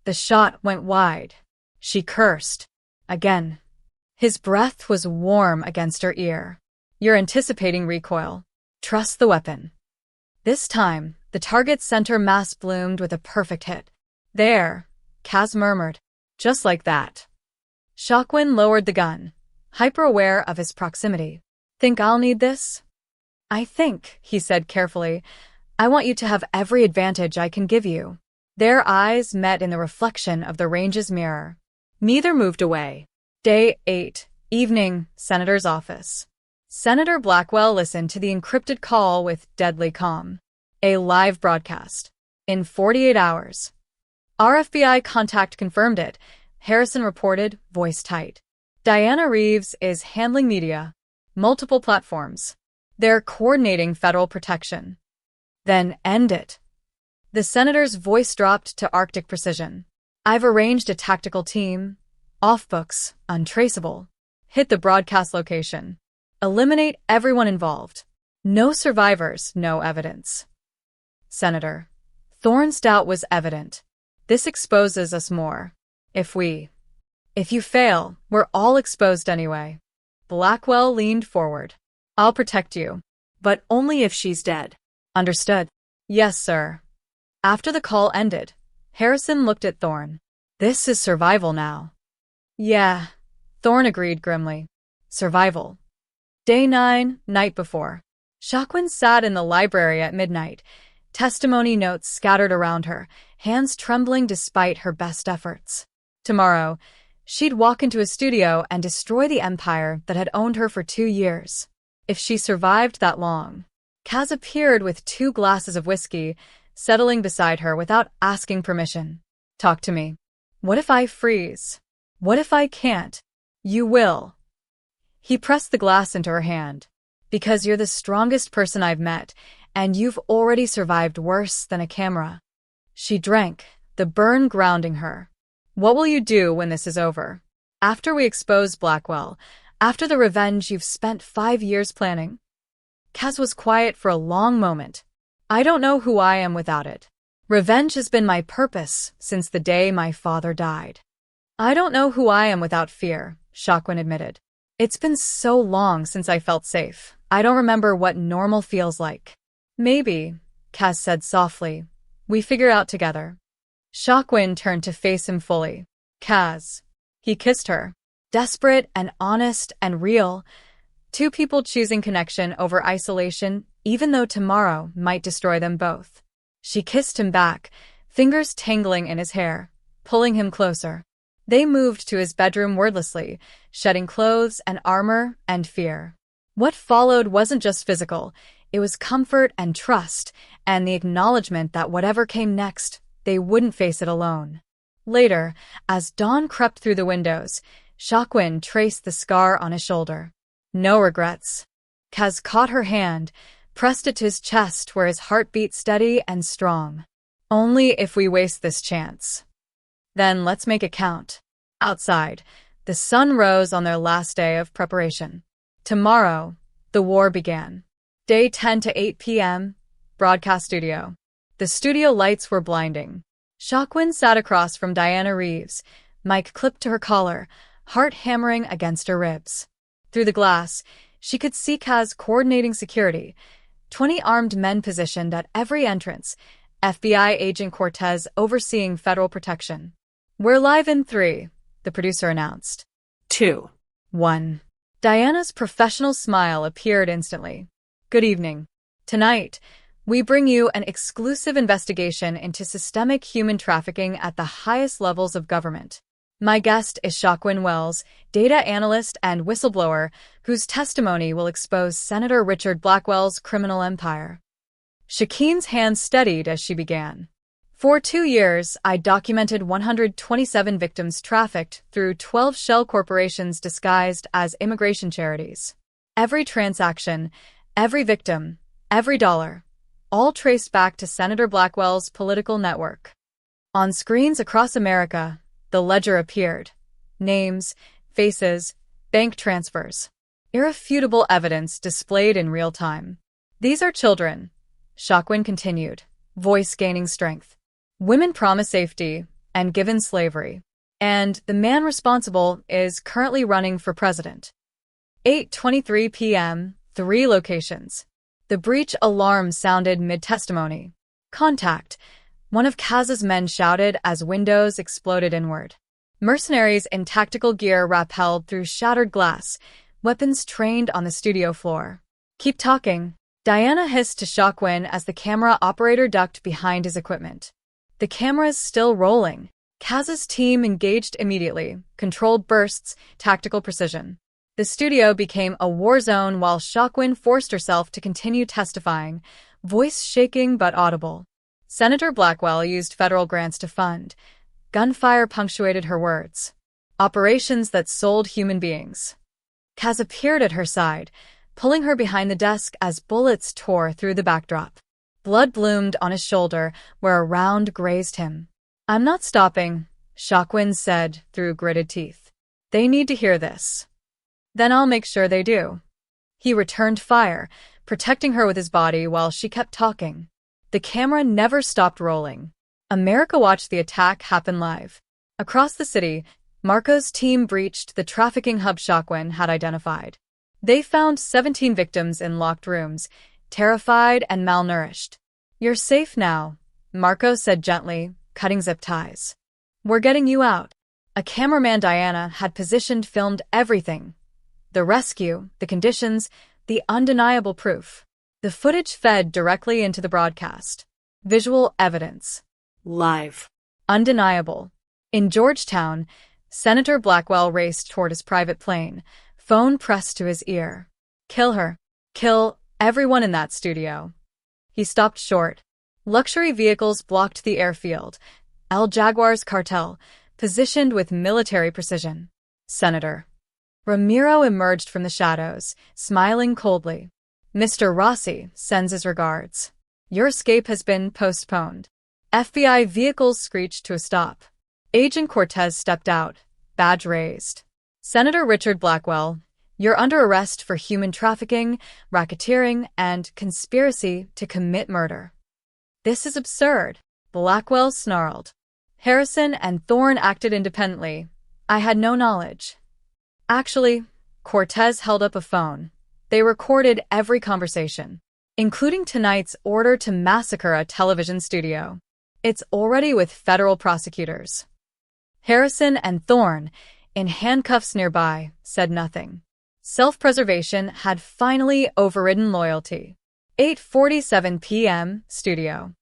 The shot went wide. She cursed. Again. His breath was warm against her ear. "You're anticipating recoil. Trust the weapon." This time, the target's center mass bloomed with a perfect hit. "There," Kaz murmured. "Just like that." Shockwin lowered the gun, hyper-aware of his proximity. "Think I'll need this?" "I think," he said carefully, "I want you to have every advantage I can give you." Their eyes met in the reflection of the range's mirror. Neither moved away. Day 8, evening, Senator's office. Senator Blackwell listened to the encrypted call with deadly calm. A live broadcast. In 48 hours. Our FBI contact confirmed it, Harrison reported, voice tight. Diana Reeves is handling media. Multiple platforms. They're coordinating federal protection. Then end it. The senator's voice dropped to Arctic precision. "I've arranged a tactical team. Off books, untraceable. Hit the broadcast location. Eliminate everyone involved. No survivors, no evidence." Senator. Thorne's doubt was evident. "This exposes us more. If you fail, we're all exposed anyway." Blackwell leaned forward. "I'll protect you. But only if she's dead." "Understood." "Yes, sir." After the call ended, Harrison looked at Thorne. "This is survival now." "Yeah," Thorne agreed grimly. "Survival." Day 9, night before. Shockwin sat in the library at midnight, testimony notes scattered around her, hands trembling despite her best efforts. Tomorrow, she'd walk into a studio and destroy the empire that had owned her for 2 years. If she survived that long. Kaz appeared with 2 glasses of whiskey, settling beside her without asking permission. "Talk to me. What if I freeze? What if I can't?" "You will." He pressed the glass into her hand. "Because you're the strongest person I've met, and you've already survived worse than a camera." She drank, the burn grounding her. "What will you do when this is over? After we expose Blackwell, after the revenge you've spent 5 years planning?" Kaz was quiet for a long moment. "I don't know who I am without it. Revenge has been my purpose since the day my father died." "I don't know who I am without fear," Shockwin admitted. "It's been so long since I felt safe. I don't remember what normal feels like." "Maybe," Kaz said softly, "we figure it out together." Shockwin turned to face him fully. "Kaz." He kissed her. Desperate and honest and real. 2 people choosing connection over isolation, even though tomorrow might destroy them both. She kissed him back, fingers tangling in his hair, pulling him closer. They moved to his bedroom wordlessly, shedding clothes and armor and fear. What followed wasn't just physical, it was comfort and trust, and the acknowledgement that whatever came next, they wouldn't face it alone. Later, as dawn crept through the windows, Shockwin traced the scar on his shoulder. No regrets. Kaz caught her hand, pressed it to his chest where his heart beat steady and strong. "Only if we waste this chance." "Then let's make it count." Outside, the sun rose on their last day of preparation. Tomorrow, the war began. Day 10 to 8 p.m., broadcast studio. The studio lights were blinding. Shockwin sat across from Diana Reeves, mic clipped to her collar, heart hammering against her ribs. Through the glass, she could see Kaz coordinating security, 20 armed men positioned at every entrance, FBI agent Cortez overseeing federal protection. "We're live in 3, the producer announced. 2. 1. Diana's professional smile appeared instantly. "Good evening. Tonight, we bring you an exclusive investigation into systemic human trafficking at the highest levels of government. My guest is Shockwin Wells, data analyst and whistleblower, whose testimony will expose Senator Richard Blackwell's criminal empire." Shakeen's hands steadied as she began. For 2 years, I documented 127 victims trafficked through 12 shell corporations disguised as immigration charities. Every transaction, every victim, every dollar, all traced back to Senator Blackwell's political network. On screens across America, the ledger appeared. Names, faces, bank transfers. Irrefutable evidence displayed in real time. These are children, Shockwin continued, voice gaining strength. Women promise safety and given slavery. And the man responsible is currently running for president. 8:23 p.m., 3 locations. The breach alarm sounded mid-testimony. Contact, one of Kaz's men shouted as windows exploded inward. Mercenaries in tactical gear rappelled through shattered glass, weapons trained on the studio floor. Keep talking, Diana hissed to Shockwin as the camera operator ducked behind his equipment. The camera's still rolling. Kaz's team engaged immediately, controlled bursts, tactical precision. The studio became a war zone while Shockwin forced herself to continue testifying, voice shaking but audible. Senator Blackwell used federal grants to fund. Gunfire punctuated her words. Operations that sold human beings. Kaz appeared at her side, pulling her behind the desk as bullets tore through the backdrop. Blood bloomed on his shoulder where a round grazed him. I'm not stopping, Shockwin said through gritted teeth. They need to hear this. Then I'll make sure they do. He returned fire, protecting her with his body while she kept talking. The camera never stopped rolling. America watched the attack happen live. Across the city, Marco's team breached the trafficking hub Shockwin had identified. They found 17 victims in locked rooms, terrified and malnourished. You're safe now, Marco said gently, cutting zip ties. We're getting you out. A cameraman Diana had positioned filmed everything. The rescue, the conditions, the undeniable proof. The footage fed directly into the broadcast. Visual evidence. Live. Undeniable. In Georgetown, Senator Blackwell raced toward his private plane, phone pressed to his ear. Kill her. Kill everyone in that studio. He stopped short. Luxury vehicles blocked the airfield. El Jaguar's cartel, positioned with military precision. Senator. Ramiro emerged from the shadows, smiling coldly. Mr. Rossi sends his regards. Your escape has been postponed. FBI vehicles screeched to a stop. Agent Cortez stepped out, badge raised. Senator Richard Blackwell, you're under arrest for human trafficking, racketeering, and conspiracy to commit murder. This is absurd, Blackwell snarled. Harrison and Thorne acted independently. I had no knowledge. Actually, Cortez held up a phone. They recorded every conversation, including tonight's order to massacre a television studio. It's already with federal prosecutors. Harrison and Thorne, in handcuffs nearby, said nothing. Self-preservation had finally overridden loyalty. 8:47 p.m. Studio.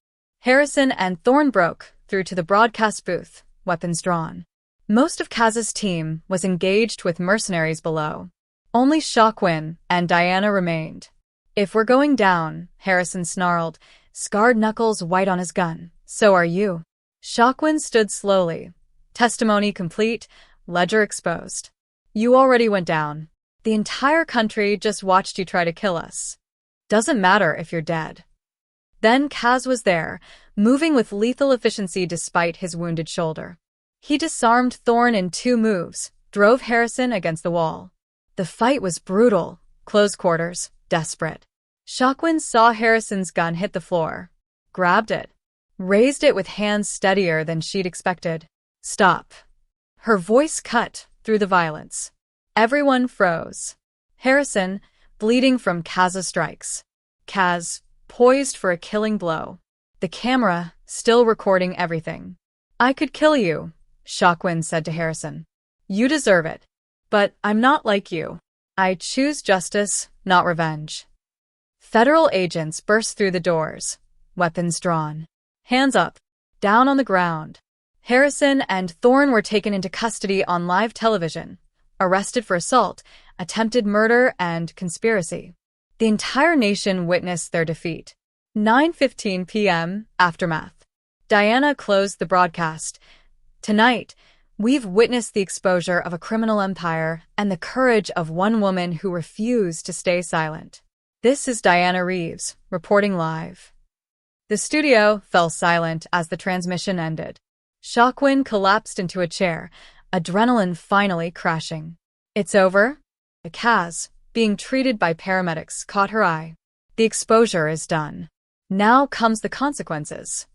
Harrison and Thorne broke through to the broadcast booth, weapons drawn. Most of Kaz's team was engaged with mercenaries below. Only Shockwin and Diana remained. If we're going down, Harrison snarled, scarred knuckles white on his gun. So are you. Shockwin stood slowly. Testimony complete, ledger exposed. You already went down. The entire country just watched you try to kill us. Doesn't matter if you're dead. Then Kaz was there, moving with lethal efficiency despite his wounded shoulder. He disarmed Thorne in 2 moves, drove Harrison against the wall. The fight was brutal, close quarters, desperate. Shockwin saw Harrison's gun hit the floor, grabbed it, raised it with hands steadier than she'd expected. Stop. Her voice cut through the violence. Everyone froze. Harrison, bleeding from Kaz's strikes. Kaz, poised for a killing blow. The camera, still recording everything. I could kill you, Shockwin said to Harrison. You deserve it. But I'm not like you. I choose justice, not revenge. Federal agents burst through the doors, weapons drawn. Hands up, down on the ground. Harrison and Thorne were taken into custody on live television, arrested for assault, attempted murder, and conspiracy. The entire nation witnessed their defeat. 9:15 p.m. Aftermath. Diana closed the broadcast. Tonight, we've witnessed the exposure of a criminal empire and the courage of one woman who refused to stay silent. This is Diana Reeves, reporting live. The studio fell silent as the transmission ended. Shockwin collapsed into a chair, adrenaline finally crashing. It's over? Kaz, being treated by paramedics, caught her eye. The exposure is done. Now comes the consequences.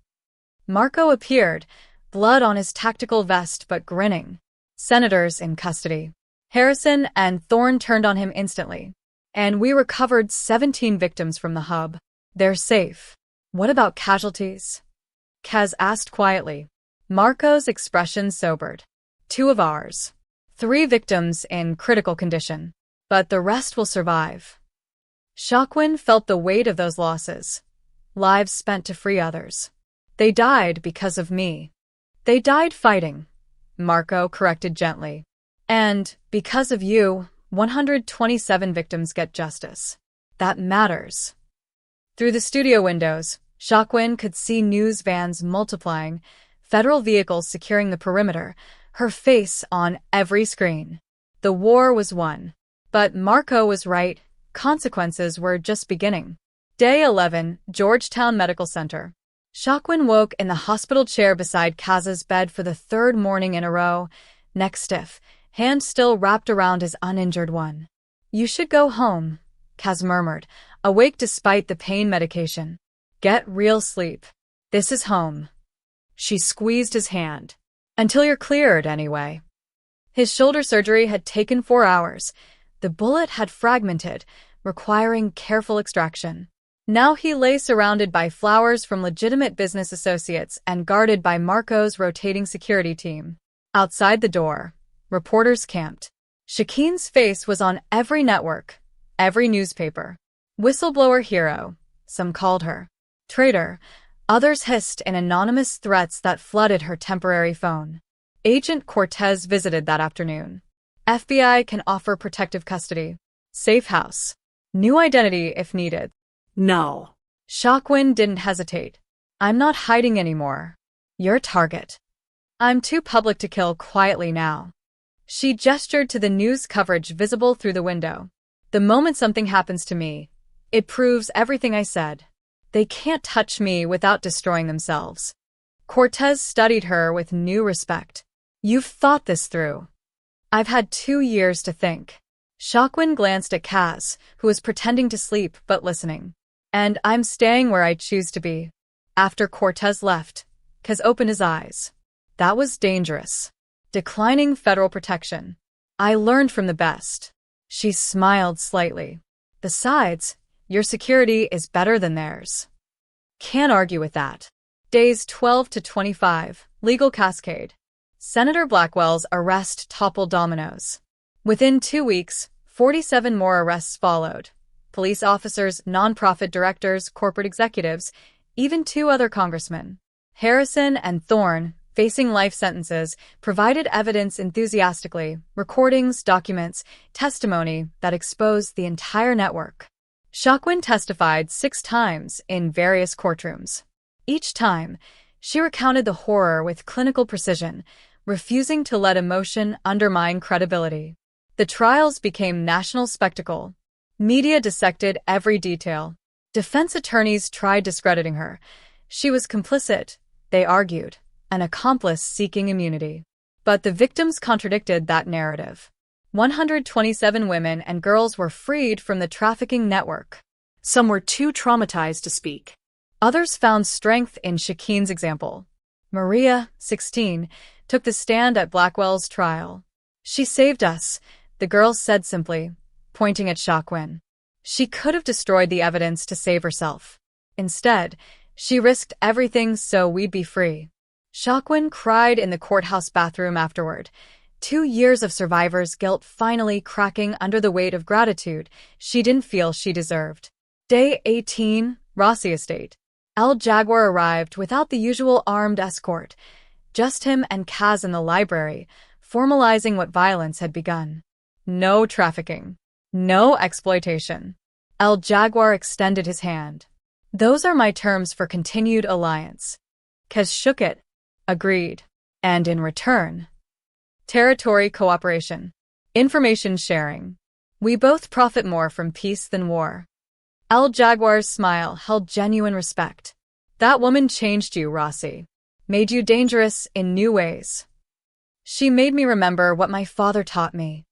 Marco appeared, blood on his tactical vest but grinning. Senators in custody. Harrison and Thorne turned on him instantly. And we recovered 17 victims from the hub. They're safe. What about casualties? Kaz asked quietly. Marco's expression sobered. 2 of ours. 3 victims in critical condition. But the rest will survive. Shockwin felt the weight of those losses. Lives spent to free others. They died because of me. They died fighting, Marco corrected gently. And, because of you, 127 victims get justice. That matters. Through the studio windows, Shockwin could see news vans multiplying, federal vehicles securing the perimeter, her face on every screen. The war was won. But Marco was right, consequences were just beginning. Day 11, Georgetown Medical Center. Shockwin woke in the hospital chair beside Kaz's bed for the 3rd morning in a row, neck stiff, hand still wrapped around his uninjured one. You should go home, Kaz murmured, awake despite the pain medication. Get real sleep. This is home. She squeezed his hand. Until you're cleared, anyway. His shoulder surgery had taken 4 hours. The bullet had fragmented, requiring careful extraction. Now he lay surrounded by flowers from legitimate business associates and guarded by Marco's rotating security team. Outside the door, reporters camped. Shakeen's face was on every network, every newspaper. Whistleblower hero, some called her. Traitor, others hissed in anonymous threats that flooded her temporary phone. Agent Cortez visited that afternoon. FBI can offer protective custody. Safe house. New identity if needed. No. Shockwin didn't hesitate. I'm not hiding anymore. You're a target. I'm too public to kill quietly now. She gestured to the news coverage visible through the window. The moment something happens to me, it proves everything I said. They can't touch me without destroying themselves. Cortez studied her with new respect. You've thought this through. I've had 2 years to think. Shockwin glanced at Kaz, who was pretending to sleep but listening. And I'm staying where I choose to be. After Cortez left, Kaz opened his eyes. That was dangerous. Declining federal protection. I learned from the best. She smiled slightly. Besides, your security is better than theirs. Can't argue with that. Days 12 to 25, legal cascade. Senator Blackwell's arrest toppled dominoes. Within 2 weeks, 47 more arrests followed. Police officers, nonprofit directors, corporate executives, even 2 other congressmen. Harrison and Thorne, facing life sentences, provided evidence enthusiastically, recordings, documents, testimony that exposed the entire network. Shockwin testified 6 times in various courtrooms. Each time, she recounted the horror with clinical precision, refusing to let emotion undermine credibility. The trials became national spectacle. Media dissected every detail. Defense attorneys tried discrediting her. She was complicit, they argued, an accomplice seeking immunity. But the victims contradicted that narrative. 127 women and girls were freed from the trafficking network. Some were too traumatized to speak. Others found strength in Shakeen's example. Maria, 16, took the stand at Blackwell's trial. She saved us, the girl said simply, pointing at Shockwin. She could have destroyed the evidence to save herself. Instead, she risked everything so we'd be free. Shockwin cried in the courthouse bathroom afterward. 2 years of survivor's guilt finally cracking under the weight of gratitude she didn't feel she deserved. Day 18, Rossi Estate. El Jaguar arrived without the usual armed escort. Just him and Kaz in the library, formalizing what violence had begun. No trafficking. No exploitation. El Jaguar extended his hand. Those are my terms for continued alliance. Kaz shook it. Agreed. And in return, territory cooperation. Information sharing. We both profit more from peace than war. El Jaguar's smile held genuine respect. That woman changed you, Rossi. Made you dangerous in new ways. She made me remember what my father taught me.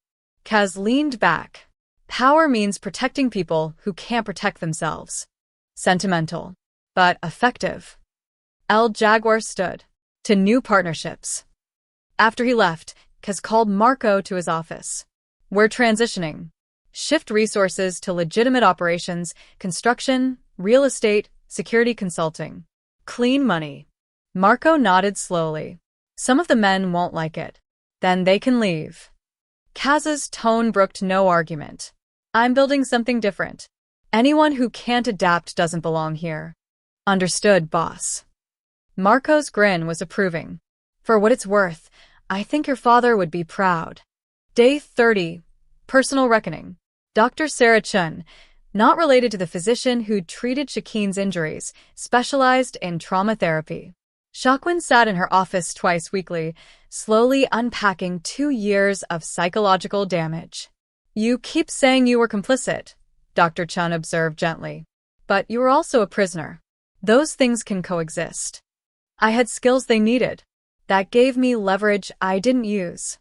Kaz leaned back. Power means protecting people who can't protect themselves. Sentimental, but effective. El Jaguar stood. To new partnerships. After he left, Kaz called Marco to his office. We're transitioning. Shift resources to legitimate operations, construction, real estate, security consulting. Clean money. Marco nodded slowly. Some of the men won't like it. Then they can leave. Kaz's tone brooked no argument. I'm building something different. Anyone who can't adapt doesn't belong here. Understood, boss. Marco's grin was approving. For what it's worth, I think your father would be proud. Day 30. Personal reckoning. Dr. Sarah Chun, not related to the physician who treated Shakeen's injuries, specialized in trauma therapy. Shakwin sat in her office twice weekly, slowly unpacking 2 years of psychological damage. You keep saying you were complicit, Dr. Chun observed gently. But you were also a prisoner. Those things can coexist. I had skills they needed. That gave me leverage I didn't use.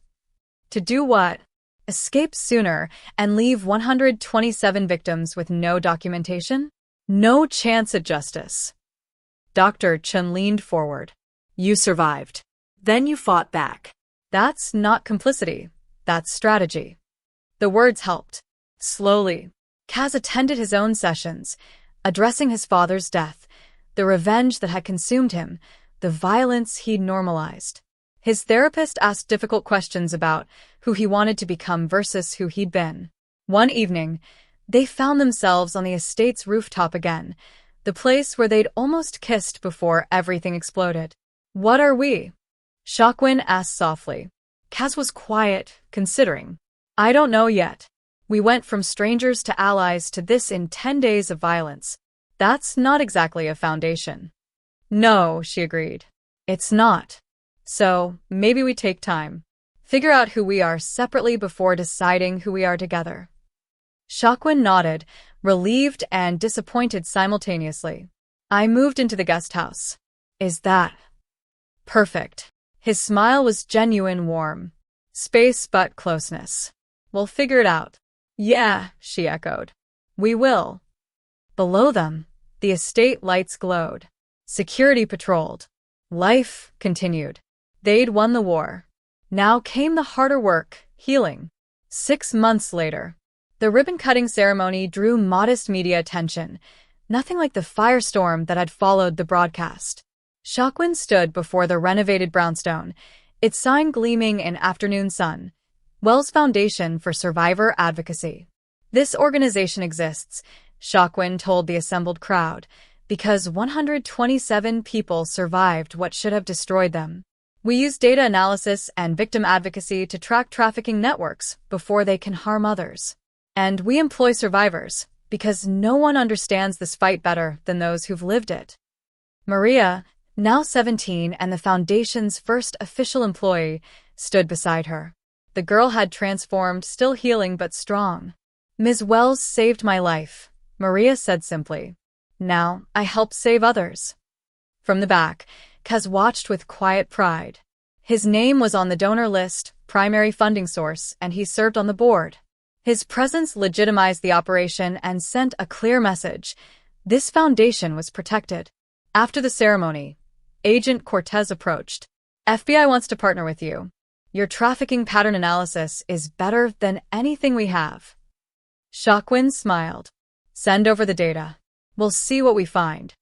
To do what? Escape sooner and leave 127 victims with no documentation? No chance at justice. Dr. Chun leaned forward. You survived. Then you fought back. That's not complicity. That's strategy. The words helped. Slowly, Kaz attended his own sessions, addressing his father's death, the revenge that had consumed him, the violence he'd normalized. His therapist asked difficult questions about who he wanted to become versus who he'd been. One evening, they found themselves on the estate's rooftop again, the place where they'd almost kissed before everything exploded. What are we? Shakwin asked softly. Kaz was quiet, considering. I don't know yet. We went from strangers to allies to this in 10 days of violence. That's not exactly a foundation. No, she agreed. It's not. So, maybe we take time. Figure out who we are separately before deciding who we are together. Shakwin nodded, relieved and disappointed simultaneously. I moved into the guest house. Is that perfect? His smile was genuine warm. Space but closeness. We'll figure it out. Yeah, she echoed. We will. Below them, the estate lights glowed. Security patrolled. Life continued. They'd won the war. Now came the harder work, healing. 6 months later, the ribbon-cutting ceremony drew modest media attention, nothing like the firestorm that had followed the broadcast. Shakwin stood before the renovated brownstone, its sign gleaming in afternoon sun. Wells Foundation for Survivor Advocacy. This organization exists, Shakwin told the assembled crowd, because 127 people survived what should have destroyed them. We use data analysis and victim advocacy to track trafficking networks before they can harm others. And we employ survivors, because no one understands this fight better than those who've lived it. Maria, now 17 and the Foundation's first official employee, stood beside her. The girl had transformed, still healing but strong. Ms. Wells saved my life, Maria said simply. Now, I help save others. From the back, Kaz watched with quiet pride. His name was on the donor list, primary funding source, and he served on the board. His presence legitimized the operation and sent a clear message. This foundation was protected. After the ceremony, Agent Cortez approached. FBI wants to partner with you. Your trafficking pattern analysis is better than anything we have. Shakwin smiled. Send over the data. We'll see what we find.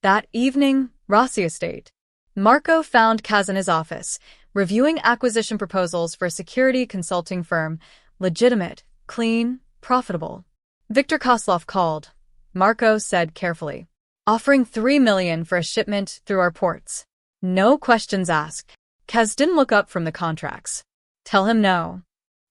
That evening, Rossi Estate. Marco found Kaz in his office, reviewing acquisition proposals for a security consulting firm, legitimate, clean, profitable. Victor Koslov called. Marco said carefully. Offering $3 million for a shipment through our ports. No questions asked. Kaz didn't look up from the contracts. Tell him no.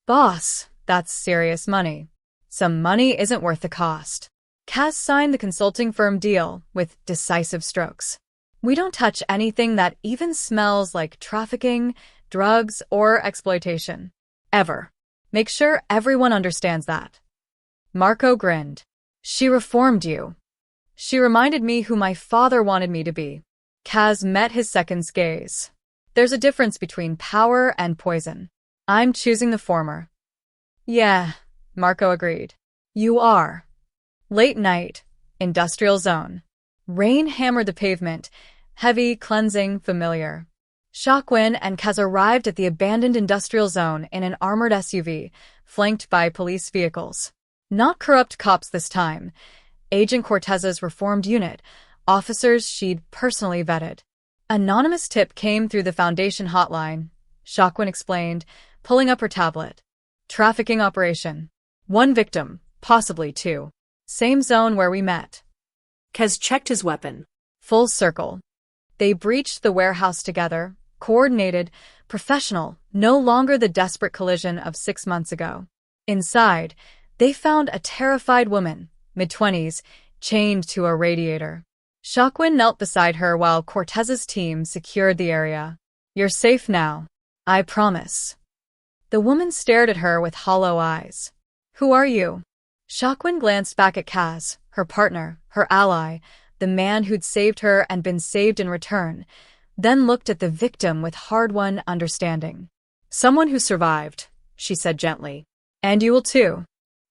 Boss, that's serious money. Some money isn't worth the cost. Kaz signed the consulting firm deal with decisive strokes. We don't touch anything that even smells like trafficking, drugs, or exploitation. Ever. Make sure everyone understands that. Marco grinned. She reformed you. She reminded me who my father wanted me to be. Kaz met his second's gaze. There's a difference between power and poison. I'm choosing the former. Yeah, Marco agreed. You are. Late night, industrial zone. Rain hammered the pavement, heavy, cleansing, familiar. Shaquin and Kaz arrived at the abandoned industrial zone in an armored SUV, flanked by police vehicles. Not corrupt cops this time. Agent Cortez's reformed unit, officers she'd personally vetted. Anonymous tip came through the Foundation hotline, Shaquin explained, pulling up her tablet. Trafficking operation. 1 victim, possibly 2. Same zone where we met. Kaz checked his weapon. Full circle. They breached the warehouse together, coordinated, professional, no longer the desperate collision of 6 months ago. Inside, they found a terrified woman, mid-20s, chained to a radiator. Shaquin knelt beside her while Cortez's team secured the area. You're safe now. I promise. The woman stared at her with hollow eyes. Who are you? Shaquin glanced back at Kaz, her partner, her ally, the man who'd saved her and been saved in return, then looked at the victim with hard-won understanding. Someone who survived, she said gently. And you will too.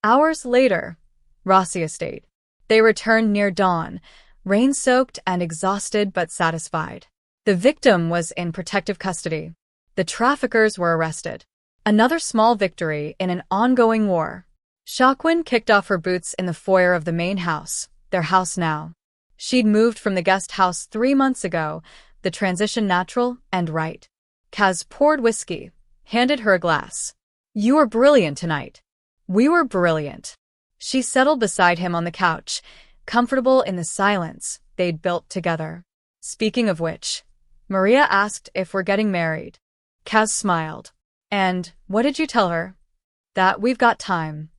Hours later, Rossi Estate. They returned near dawn, rain-soaked and exhausted but satisfied. The victim was in protective custody. The traffickers were arrested. Another small victory in an ongoing war. Shaquin kicked off her boots in the foyer of the main house, their house now. She'd moved from the guest house 3 months ago, the transition natural and right. Kaz poured whiskey, handed her a glass. You were brilliant tonight. We were brilliant. She settled beside him on the couch, comfortable in the silence they'd built together. Speaking of which, Maria asked if we're getting married. Kaz smiled. And what did you tell her? That we've got time.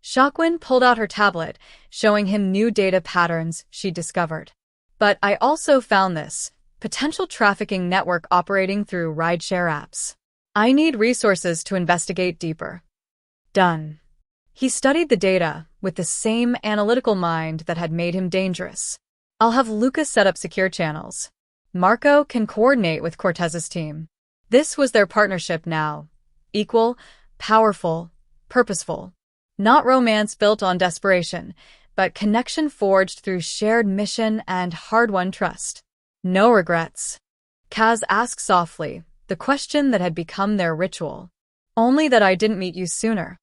Shaquin pulled out her tablet, showing him new data patterns she'd discovered. But I also found this potential trafficking network operating through rideshare apps. I need resources to investigate deeper. Done. He studied the data with the same analytical mind that had made him dangerous. I'll have Lucas set up secure channels. Marco can coordinate with Cortez's team. This was their partnership now. Equal, powerful, purposeful. Not romance built on desperation, but connection forged through shared mission and hard-won trust. No regrets. Kaz asked softly, the question that had become their ritual. Only that I didn't meet you sooner.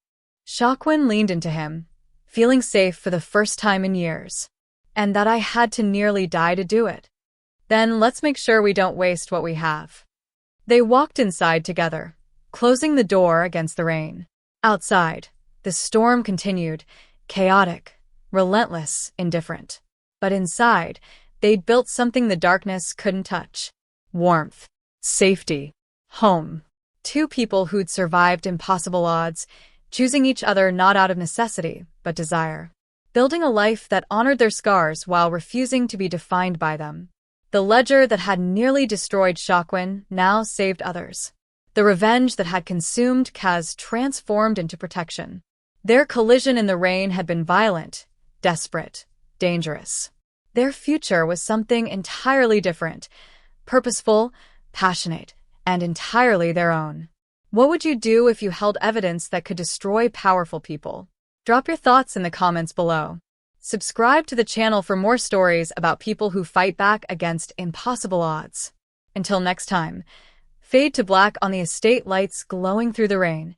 Shaquin leaned into him, feeling safe for the first time in years. And that I had to nearly die to do it. Then let's make sure we don't waste what we have. They walked inside together, closing the door against the rain. Outside, the storm continued, chaotic, relentless, indifferent. But inside, they'd built something the darkness couldn't touch. Warmth, safety, home. 2 people who'd survived impossible odds, choosing each other not out of necessity, but desire. Building a life that honored their scars while refusing to be defined by them. The ledger that had nearly destroyed Shaquin now saved others. The revenge that had consumed Kaz transformed into protection. Their collision in the rain had been violent, desperate, dangerous. Their future was something entirely different, purposeful, passionate, and entirely their own. What would you do if you held evidence that could destroy powerful people? Drop your thoughts in the comments below. Subscribe to the channel for more stories about people who fight back against impossible odds. Until next time, fade to black on the estate, lights glowing through the rain.